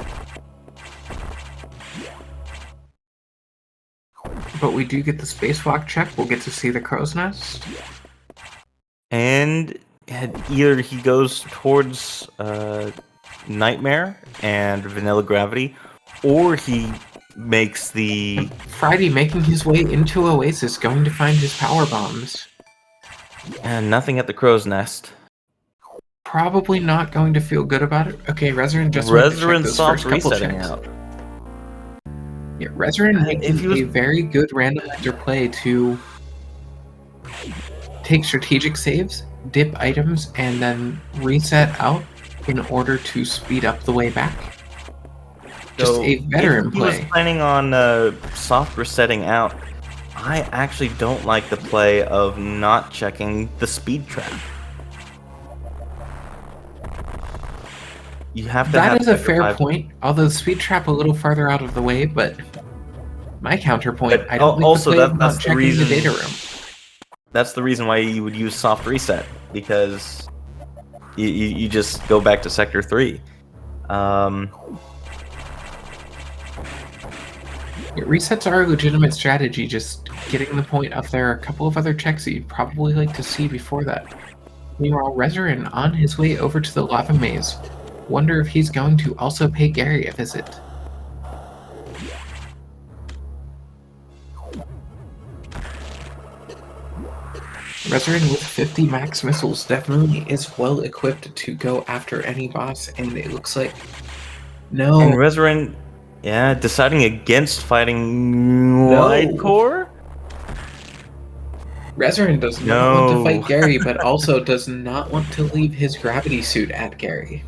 But we do get the spacewalk check, we'll get to see the crow's nest. And either he goes towards Nightmare and Vanilla Gravity, or he makes the... Frydi making his way into Oasis, going to find his power bombs. And nothing at the crow's nest. Probably not going to feel good about it. Okay, Reseren just went to check Reseren those soft first couple resetting checks. out. Yeah, Reseren if he making was- a very good randomizer play to take strategic saves, dip items, and then reset out in order to speed up the way back. Just So, a veteran if he was play. planning on soft resetting out, I actually don't like the play of not checking the speed trap. You have to That have is a Sector fair 5. point, although speed trap a little farther out of the way, but my counterpoint, But I don't like also the play of that's not the checking reason- the data room. That's the reason why you would use soft reset, because you just go back to Sector 3. Yeah, resets are a legitimate strategy, just getting the point up there are a couple of other checks that you'd probably like to see before that. Meanwhile, Reseren on his way over to the lava maze. Wonder if he's going to also pay Gary a visit. Reseren with 50 max missiles definitely is well equipped to go after any boss, and it looks like no. And Reseren, deciding against fighting No. Wide Core? Reseren does not want to No. fight Gary, but also does not want to leave his gravity suit at Gary.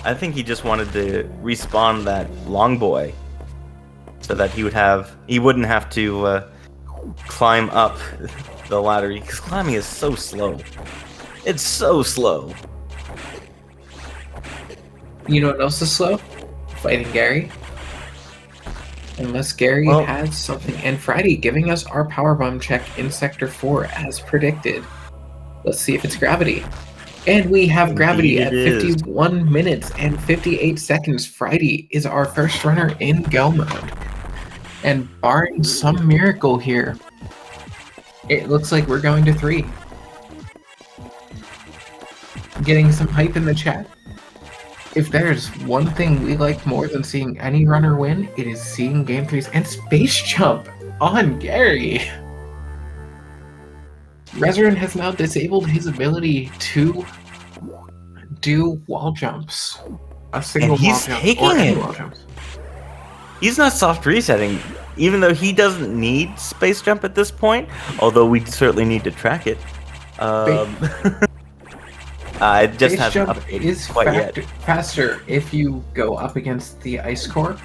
I think he just wanted to respawn that long boy so that he wouldn't have to climb up the ladder, because climbing is so slow. It's so slow. You know what else is slow? Fighting Gary. Unless Gary has something. And Frydi giving us our powerbomb check in Sector 4 as predicted. Let's see if it's gravity. And we have gravity at 51 minutes and 58 seconds. Frydi is our first runner in go mode. And barring some miracle here, it looks like we're going to 3. Getting some hype in the chat. If there's one thing we like more than seeing any runner win, it is seeing Game 3's and Space Jump on Gary. Reseren has now disabled his ability to do wall jumps. A single And he's wall jump taking or any it. wall jumps. He's not soft resetting, even though he doesn't need Space Jump at this point, although we certainly need to track it. It just Space hasn't Jump updated is quite yet. faster if you go up against the ice core.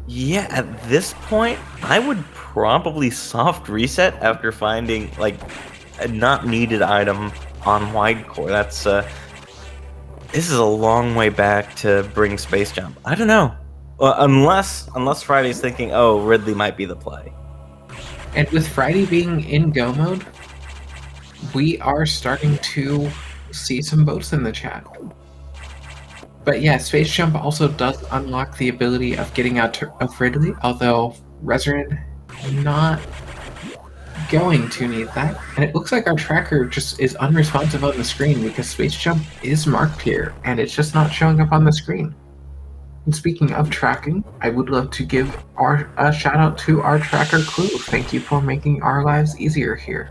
Yeah, at this point, I would probably soft reset after finding like a not needed item on wide core. That's this is a long way back to bring Space Jump. I don't know, unless Friday's thinking, oh, Ridley might be the play. And with Frydi being in go mode, we are starting to see some votes in the chat. But yeah, Space Jump also does unlock the ability of getting out of Ridley, although Reseren not going to need that. And it looks like our tracker just is unresponsive on the screen because Space Jump is marked here, and it's just not showing up on the screen. And speaking of tracking, I would love to give a shout out to our tracker crew. Thank you for making our lives easier here.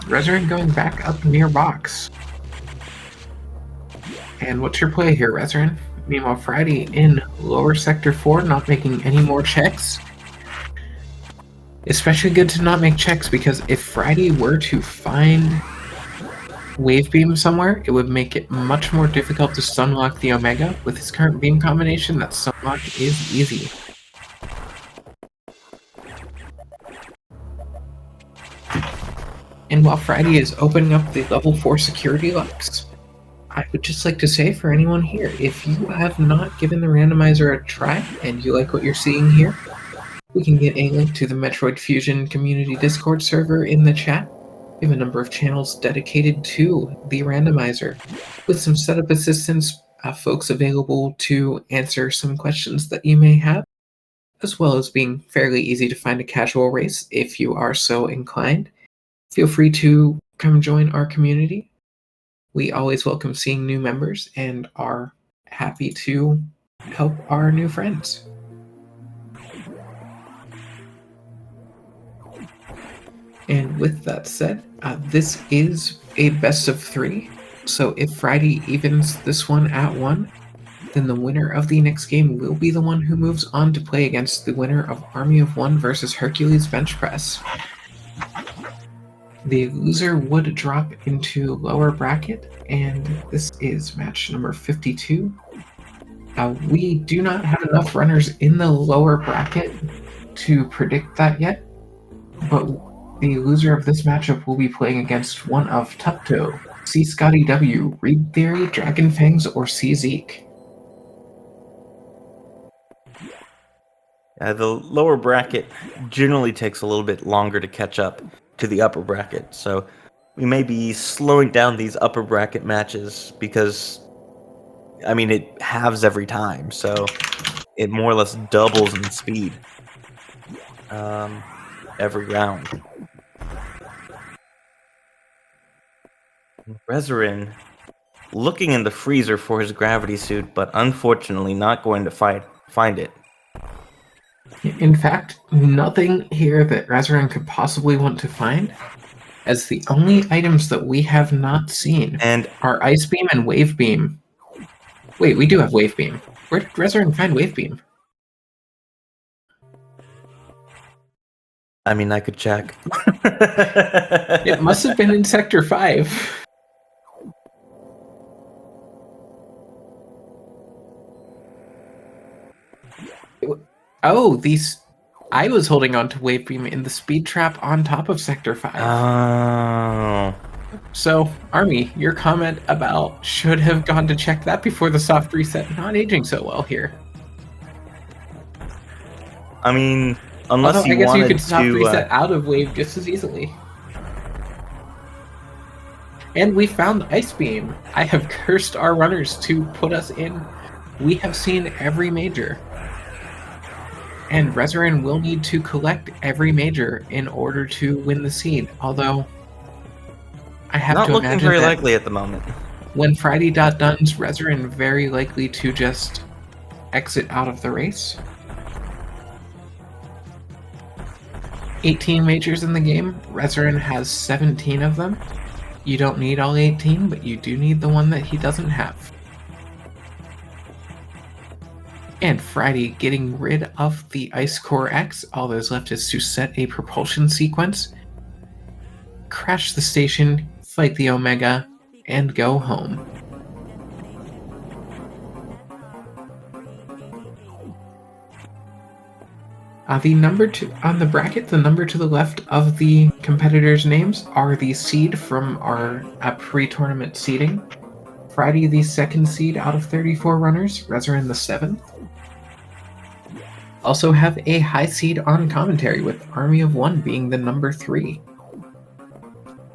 Reseren going back up near box. And what's your play here, Reseren? Meanwhile, Frydi in lower sector 4, not making any more checks. Especially good to not make checks, because if Frydi were to find Wave Beam somewhere, it would make it much more difficult to stunlock the Omega. With his current beam combination, that stunlock is easy. And while Frydi is opening up the level 4 security locks, I would just like to say for anyone here, if you have not given the randomizer a try and you like what you're seeing here, we can get a link to the Metroid Fusion community Discord server in the chat. We have a number of channels dedicated to the randomizer with some setup assistance, folks available to answer some questions that you may have, as well as being fairly easy to find a casual race if you are so inclined. Feel free to come join our community. We always welcome seeing new members and are happy to help our new friends. And with that said, this is a best of 3. So if Frydi evens this one at 1, then the winner of the next game will be the one who moves on to play against the winner of Army of One versus Hercules Bench Press. The loser would drop into lower bracket, and this is match number 52. We do not have enough runners in the lower bracket to predict that yet, but the loser of this matchup will be playing against one of Tupto, C Scotty W, Reed Theory, Dragon Fangs, or C Zeke. The lower bracket generally takes a little bit longer to catch up to the upper bracket, so we may be slowing down these upper bracket matches because, I mean, it halves every time, so it more or less doubles in speed every round. Reseren looking in the freezer for his gravity suit, but unfortunately not going to find it. In fact, nothing here that Reseren could possibly want to find, as the only items that we have not seen are Ice Beam and Wave Beam. Wait, we do have Wave Beam. Where did Reseren find Wave Beam? I mean, I could check. It must have been in Sector 5. Oh, I was holding on to Wave Beam in the speed trap on top of Sector 5. Oh. So, Army, your comment about should have gone to check that before the soft reset, not aging so well here. I mean, unless Although you I guess wanted you could soft to reset out of Wave just as easily. And we found Ice Beam. I have cursed our runners to put us in. We have seen every major. And Reseren will need to collect every major in order to win the seed, although I have not to looking imagine very that likely at the moment. when Frydi.Duns, Reseren very likely to just exit out of the race. 18 majors in the game. Reseren has 17 of them. You don't need all 18, but you do need the one that he doesn't have. And Frydi getting rid of the Ice Core X. All there's left is to set a propulsion sequence, crash the station, fight the Omega, and go home. The number on the bracket, the number to the left of the competitors' names are the seed from our pre-tournament seeding. Frydi, the second seed out of 34 runners. Reseren, the 7th. Also have a high seed on commentary, with Army of One being the number 3.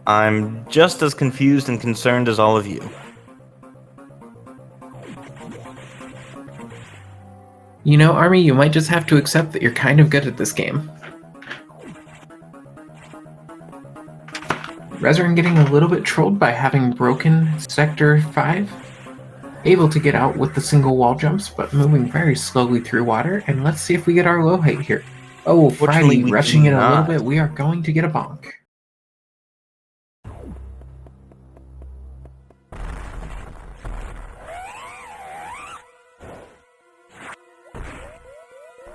I'm just as confused and concerned as all of you. You know, Army, you might just have to accept that you're kind of good at this game. Reseren getting a little bit trolled by having broken Sector 5. Able to get out with the single wall jumps, but moving very slowly through water. And let's see if we get our low height here. Oh, Fortunately, Frydi we rushing do it a little not. bit. We are going to get a bonk.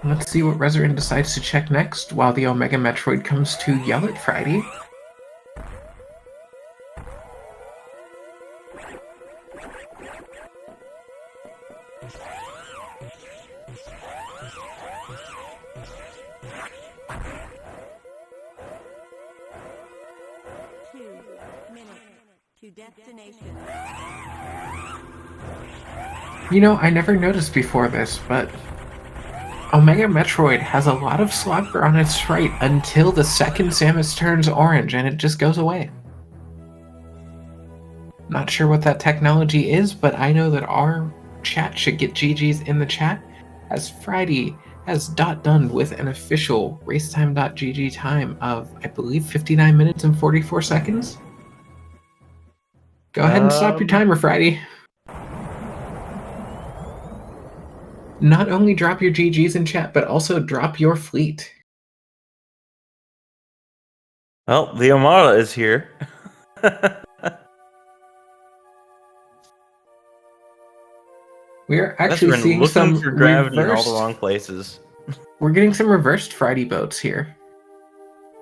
Let's see what Reseren decides to check next while the Omega Metroid comes to yell at Frydi. To destination. You know, I never noticed before this, but Omega Metroid has a lot of slobber on its sprite until the second Samus turns orange and it just goes away. Not sure what that technology is, but I know that our chat should get GG's in the chat, as Frydi has done with an official racetime.gg time of, I believe, 59 minutes and 44 seconds. Go ahead and stop your timer, Frydi. Not only drop your GG's in chat, but also drop your fleet. Well, the Armada is here. We are That's actually been seeing looking some for gravity in all the reversed. wrong places. We're getting some reversed Frydi boats here.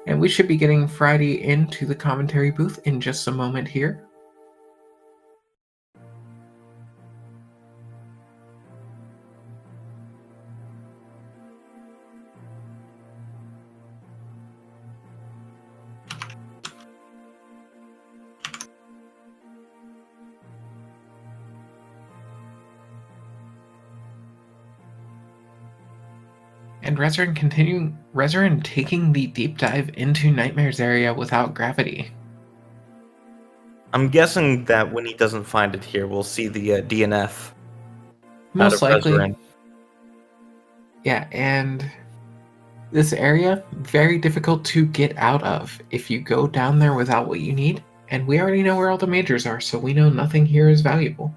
And we should be getting Frydi into the commentary booth in just a moment here. And Reseren taking the deep dive into Nightmares area without gravity. I'm guessing that when he doesn't find it here, we'll see the DNF. Most likely. Reseren. Yeah, and this area, very difficult to get out of if you go down there without what you need. And we already know where all the majors are, so we know nothing here is valuable.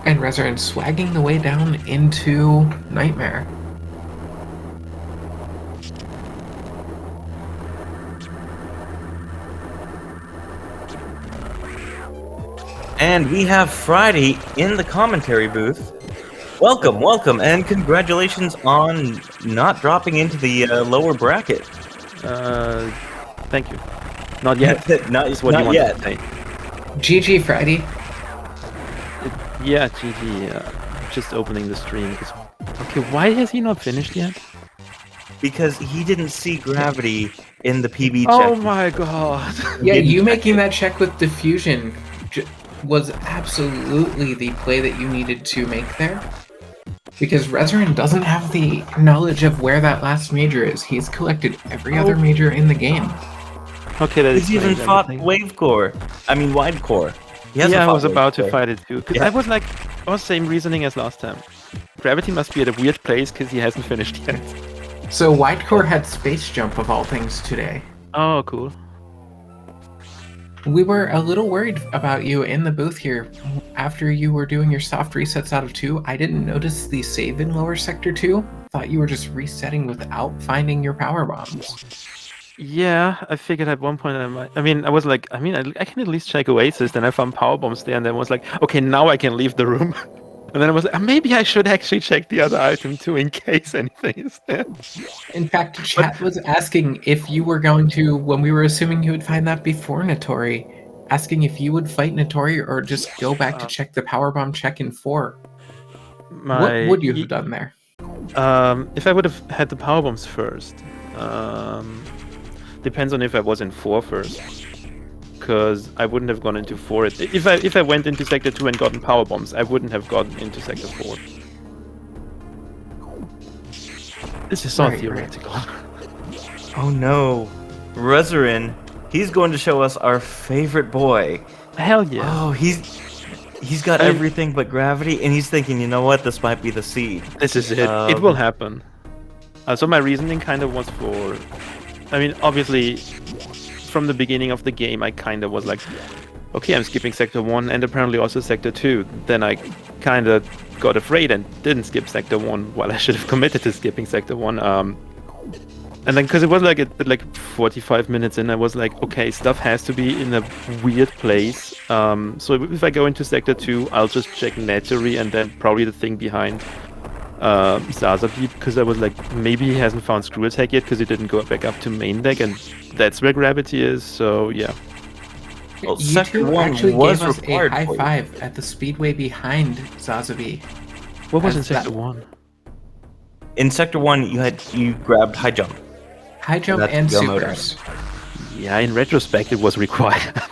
And Reseren swagging the way down into Nightmare. And we have Frydi in the commentary booth. Welcome, welcome, and congratulations on not dropping into the lower bracket. Thank you. Not yet. not Is what not you want yet. to say. GG, Frydi. Yeah, GG. Just opening the stream. Okay, why has he not finished yet? Because he didn't see gravity in the PB check. Oh my god. Yeah, Didn't you check making it. that check with diffusion was absolutely the play that you needed to make there. Because Reseren doesn't have the knowledge of where that last major is. He's collected every other major in the game. Okay, that He's even explains fought everything. wave core. I mean wide core. He hasn't Yeah, I fought was wave about to core. fight it too. Because Yeah. I was like, same reasoning as last time. Gravity must be at a weird place because he hasn't finished yet. So Whitecore had Space Jump of all things today. Oh, cool. We were a little worried about you in the booth here. After you were doing your soft resets out of 2, I didn't notice the save in lower sector 2. Thought you were just resetting without finding your power bombs. Yeah, I figured at one point I might. I mean, I was like, I can at least check Oasis. Then I found power bombs there, and then was like, okay, now I can leave the room. And then I was like, maybe I should actually check the other item too, in case anything is there. In fact, chat was asking if you were going to, when we were assuming you would find that before Notori, asking if you would fight Notori or just go back to check the power bomb check in 4. What would you have done there? If I would have had the power bombs first, depends on if I was in 4 first, because I wouldn't have gone into 4. If I went into sector 2 and gotten power bombs, I wouldn't have gotten into sector 4. This is so Right, theoretical. Oh no. Reseren He's going to show us our favorite boy. Hell yeah. Oh, he's got everything but gravity, and he's thinking, you know what? This might be the seed. This is it. It will happen. So my reasoning kind of was for... I mean, obviously, from the beginning of the game, I kind of was like, okay, I'm skipping Sector 1 and apparently also Sector 2. Then I kind of got afraid and didn't skip Sector 1 while I should have committed to skipping Sector 1. And then, because it was like at 45 minutes in, I was like, okay, stuff has to be in a weird place. So if I go into Sector 2, I'll just check Nettery and then probably the thing behind Zazabi, because I was like, maybe he hasn't found Screw Attack yet because he didn't go back up to main deck, and that's where gravity is, so yeah. Well, You Sector two 1 actually was gave us a required high for you. five at the speedway behind Zazabi. What was in As that- Sector 1? In Sector 1, you grabbed high jump. High jump That's and go mode supers. Yeah, in retrospect, it was required.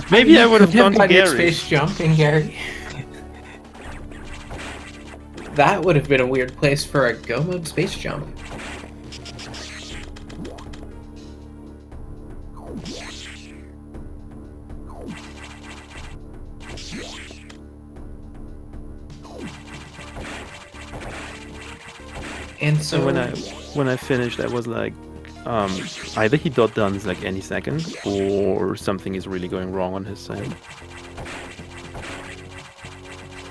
Maybe I would have gone to done your Gary. space jump in Gary. That would have been a weird place for a go mode space jump. And so So when I finished, I was like, either he done like any second, or something is really going wrong on his side.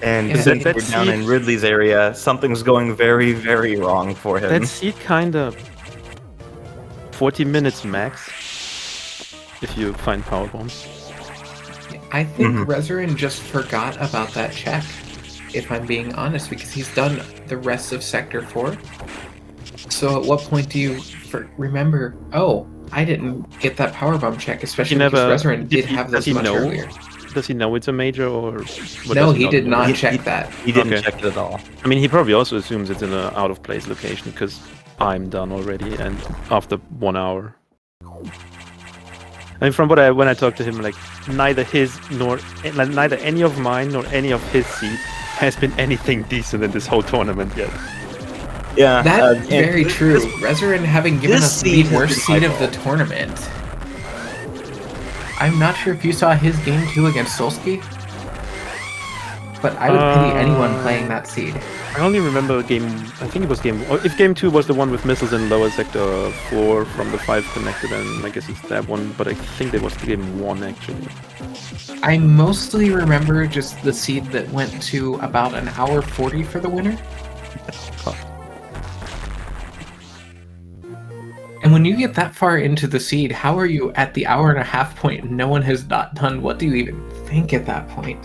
And Yeah, since that we're down seed- in Ridley's area, something's going very, very wrong for him. That seed kind of 40 minutes max, if you find power bombs. I think Mhm. Reseren just forgot about that check, if I'm being honest, because he's done the rest of Sector 4. So at what point do you remember, oh, I didn't get that powerbomb check, especially because Reseren did have does this he much know? earlier. Does he know it's a major, or what No, does he did know? not He- check he- that. He didn't Okay. check it at all. I mean, he probably also assumes it's in an out of place location because I'm done already, and after 1 hour. I mean, from when I talked to him, like neither any of mine nor any of his seed has been anything decent in this whole tournament yet. Yeah, That's and very this- true. Reseren having given this us seed the has worst been seed of the tournament. I'm not sure if you saw his game 2 against Solsky, but I would pity anyone playing that seed. I only remember game. I think it was game. Or if game 2 was the one with missiles in lower sector 4 from the 5 connected, then I guess it's that one. But I think that was game 1 actually. I mostly remember just the seed that went to about an hour 40 for the winner. And when you get that far into the seed, how are you at the hour and a half point and no one has not done? What do you even think at that point?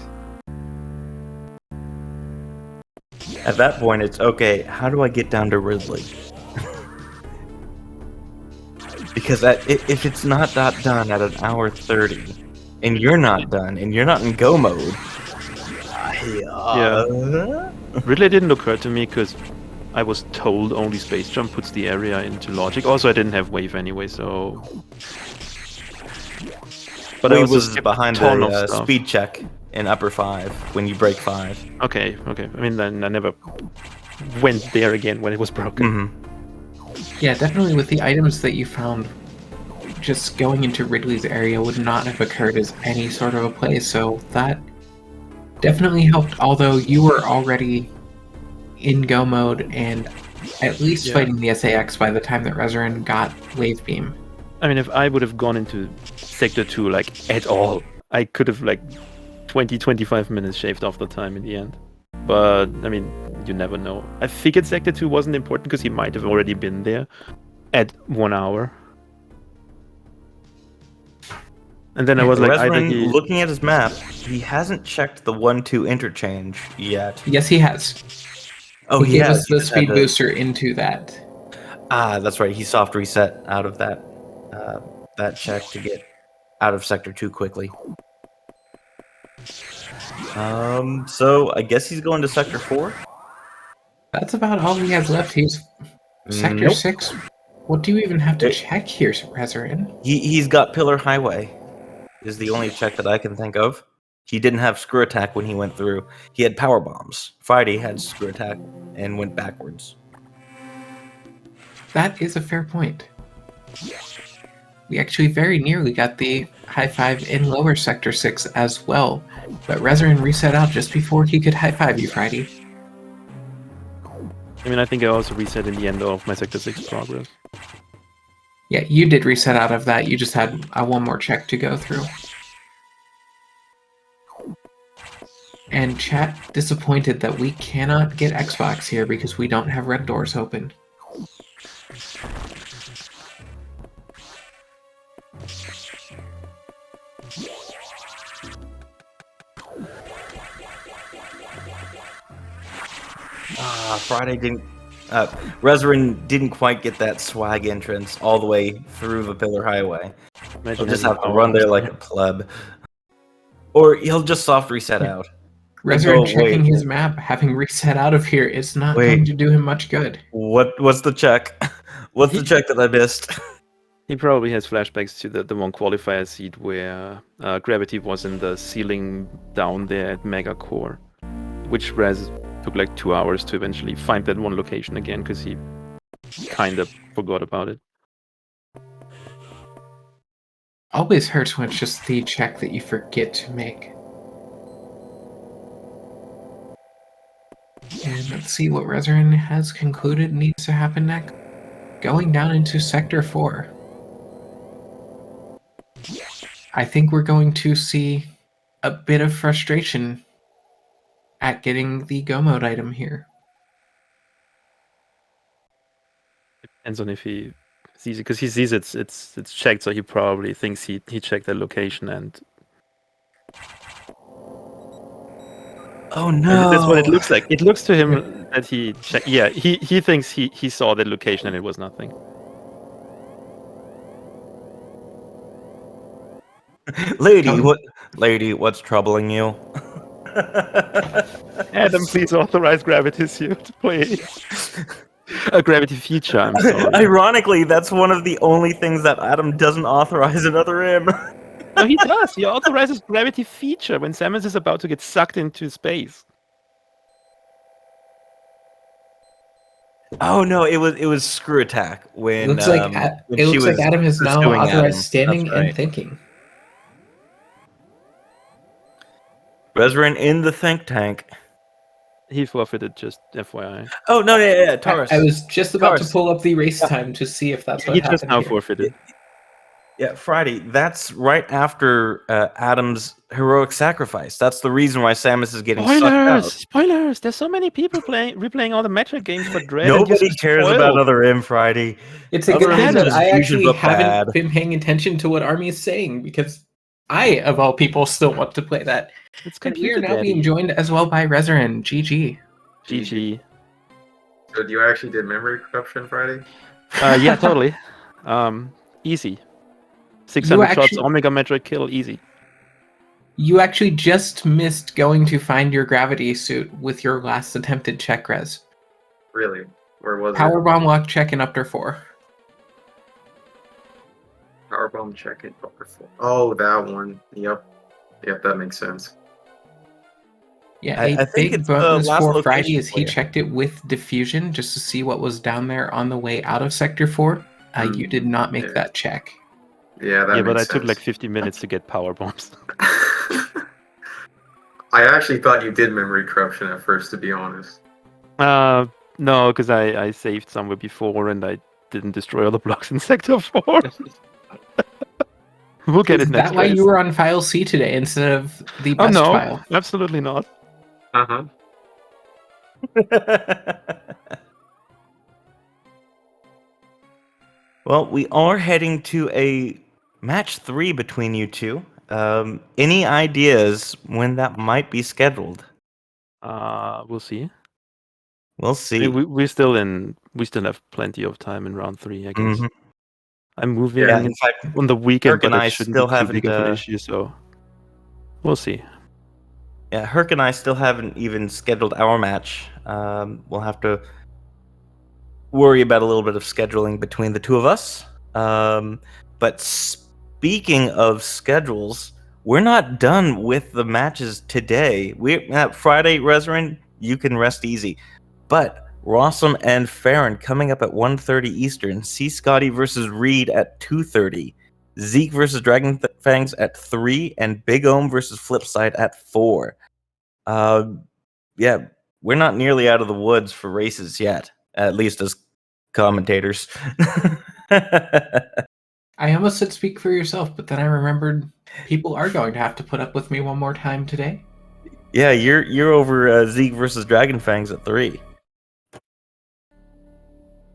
At that point, it's okay. How do I get down to Ridley? Because if it's not that done at an hour 30, and you're not done, and you're not in go mode, Ridley didn't occur to me because I was told only space jump puts the area into logic. Also, I didn't have wave anyway, so. But I Wave also was skipped behind a ton the of stuff. speed check in upper 5 when you break 5. Okay. I mean, then I never went there again when it was broken. Mm-hmm. Yeah, definitely with the items that you found, just going into Ridley's area would not have occurred as any sort of a play, so that definitely helped, although you were already in go mode and at least fighting the SAX by the time that Reseren got Wave Beam. I mean, if I would have gone into Sector 2, like, at all, I could have, like, 20-25 minutes shaved off the time in the end. But, I mean, you never know. I figured Sector 2 wasn't important because he might have already been there at 1 hour. And then I was like, either Reseren, he... looking at his map, he hasn't checked the 1-2 interchange yet. Yes, he has. Oh, he gave has. us He the just had speed to- booster into that. Ah, that's right. He soft reset out of that check to get out of Sector 2 quickly. So I guess he's going to Sector 4? That's about all he has left. He's Sector Nope. 6. What do you even have to It- check here, Reseren? He's got Pillar Highway, is the only check that I can think of. He didn't have Screw Attack when he went through. He had Power Bombs. Frydi had Screw Attack and went backwards. That is a fair point. We actually very nearly got the high five in lower sector 6 as well, but Reseren reset out just before he could high five you, Frydi. I mean, I think I also reset in the end of my Sector 6 progress. Yeah, you did reset out of that. You just had one more check to go through. And chat disappointed that we cannot get Xbox here because we don't have red doors open. Friday didn't. Reseren didn't quite get that swag entrance all the way through the Pillar Highway. He'll just have to run there like a pleb, or he'll just soft reset out. Reseren checking his map, having reset out of here, is not going to do him much good. What's the check? What's the check that I missed? He probably has flashbacks to the one qualifier seed where Gravity was in the ceiling down there at Mega Core, which Res took like 2 hours to eventually find that one location again because he kind of forgot about it. Always hurts when it's just the check that you forget to make. And let's see what Reseren has concluded needs to happen next. Going down into Sector 4. I think we're going to see a bit of frustration at getting the Go Mode item here. Depends on if he sees it, because he sees it's checked, so he probably thinks he checked the location and. Oh no! That's what it looks like. It looks to him that he checked. Yeah, he thinks he saw the location and it was nothing. Lady, what's troubling you? Adam, please authorize Gravity Suit, please. A Gravity feature, I'm sorry. Ironically, that's one of the only things that Adam doesn't authorize another M. No, he does. He authorizes Gravity feature when Samus is about to get sucked into space. Oh no, it was Screw Attack when It looks like Adam has now authorized standing and thinking. Reseren in the think tank. He forfeited, just FYI. Oh no, yeah, Taurus. I was just about to pull up the race time to see if that's what happened. He just now here. forfeited. Yeah, Frydi. That's right after Adam's heroic sacrifice. That's the reason why Samus is getting sucked out. Spoilers! There's so many people replaying all the Metroid games for Dread. Nobody cares about Other M, Frydi. It's a good thing that I actually haven't been paying attention to what Army is saying, because I, of all people, still want to play that. And we are now being joined as well by Reseren. GG. GG. So you actually did memory corruption Friday? Yeah, totally. Easy. 600 shots, Omega Metroid kill, easy. You actually just missed going to find your gravity suit with your last attempted check, Res. Really? Where was Powerbomb lock check in Upter 4. Powerbomb check in Upter 4. Oh, that one. Yep, that makes sense. Yeah, I think big bonus for Frydi is he checked it with diffusion just to see what was down there on the way out of Sector 4. You did not make that check. Yeah, that but makes I took like 50 minutes to get power bombs. I actually thought you did memory corruption at first, to be honest. No, because I saved somewhere before and I didn't destroy all the blocks in Sector 4. We'll get it next. Is that why you were on file C today instead of the best file? Absolutely not. Well, we are heading to a match 3 between you two. Any ideas when that might be scheduled? We'll see. We'll see. I mean, we still have plenty of time in round 3, I guess. Mm-hmm. I'm moving in fact, on the weekend, but it shouldn't be too big of an issue, so we'll see. Yeah, Herc and I still haven't even scheduled our match. We'll have to worry about a little bit of scheduling between the two of us. But speaking of schedules, we're not done with the matches today. Friday, Reseren, you can rest easy. But Rossum and Farron coming up at 1:30 Eastern. C. Scotty versus Reed at 2:30. Zeke versus Dragon Fangs at 3, and Big Ohm versus Flipside at 4. Yeah, we're not nearly out of the woods for races yet, at least as commentators. I almost said speak for yourself, but then I remembered people are going to have to put up with me one more time today. Yeah, you're over Zeke versus Dragon Fangs at 3.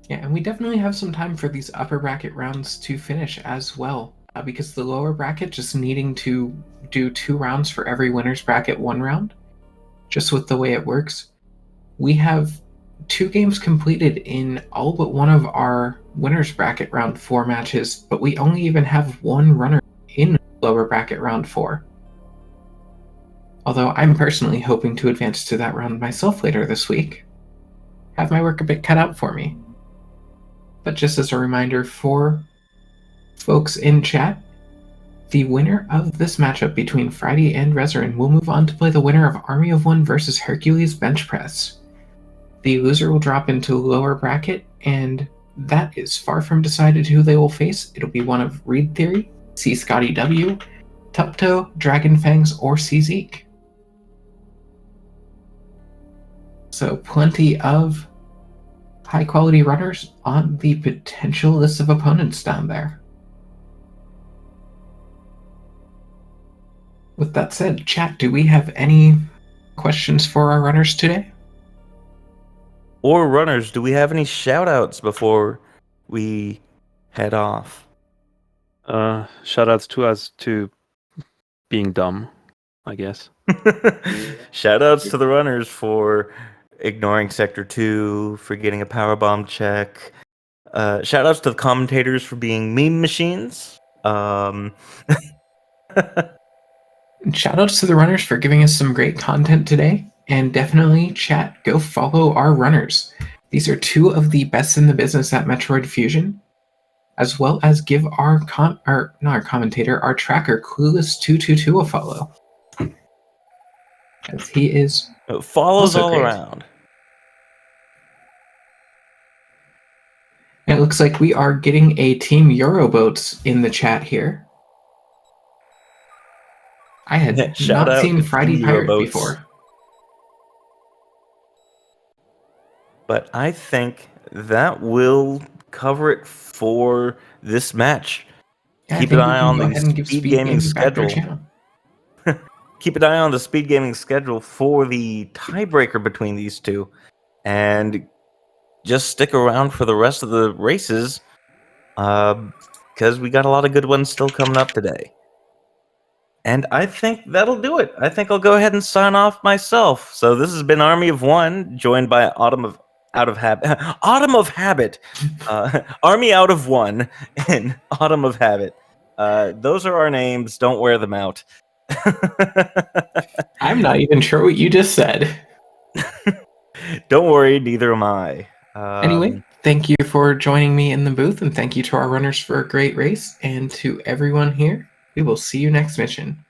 Yeah, and we definitely have some time for these upper bracket rounds to finish as well, because the lower bracket just needing to do 2 rounds for every winner's bracket 1 round, just with the way it works. We have 2 games completed in all but one of our winner's bracket round 4 matches, but we only even have 1 runner in lower bracket round 4. Although I'm personally hoping to advance to that round myself later this week. Have my work a bit cut out for me. But just as a reminder for folks in chat, the winner of this matchup between Frydi and Reseren will move on to play the winner of Army of One versus Hercules Bench Press. The loser will drop into lower bracket, and that is far from decided who they will face. It'll be one of Reed Theory, C. Scotty W, Tupto, Dragon Fangs, or C. Zeke. So plenty of high-quality runners on the potential list of opponents down there. With that said, chat, do we have any questions for our runners today? Or runners, do we have any shout-outs before we head off? Shoutouts to us to being dumb, I guess. Shoutouts to the runners for ignoring Sector 2, for getting a powerbomb check. Shoutouts to the commentators for being meme machines. Shoutouts to the runners for giving us some great content today. And definitely, chat, go follow our runners. These are 2 of the best in the business at Metroid Fusion, as well as give our commentator, our tracker, Clueless222 a follow. As he is It follows also all great. around. And it looks like we are getting a Team Euroboats in the chat here. I had Shout not out seen to Frydi Team Pirate Euroboats. before. But I think that will cover it for this match. Yeah, Keep I think an we eye can on go the ahead and give SpeedGaming SpeedGaming back their schedule. channel. Keep an eye on the SpeedGaming schedule for the tiebreaker between these two. And just stick around for the rest of the races, because we got a lot of good ones still coming up today. And I think that'll do it. I think I'll go ahead and sign off myself. So this has been Army of One, joined by Autumn of Habit, Army Out of One, and Autumn of Habit. Those are our names. Don't wear them out. I'm not even sure what you just said. Don't worry, neither am I. Anyway, thank you for joining me in the booth, and thank you to our runners for a great race, and to everyone here, we will see you next mission.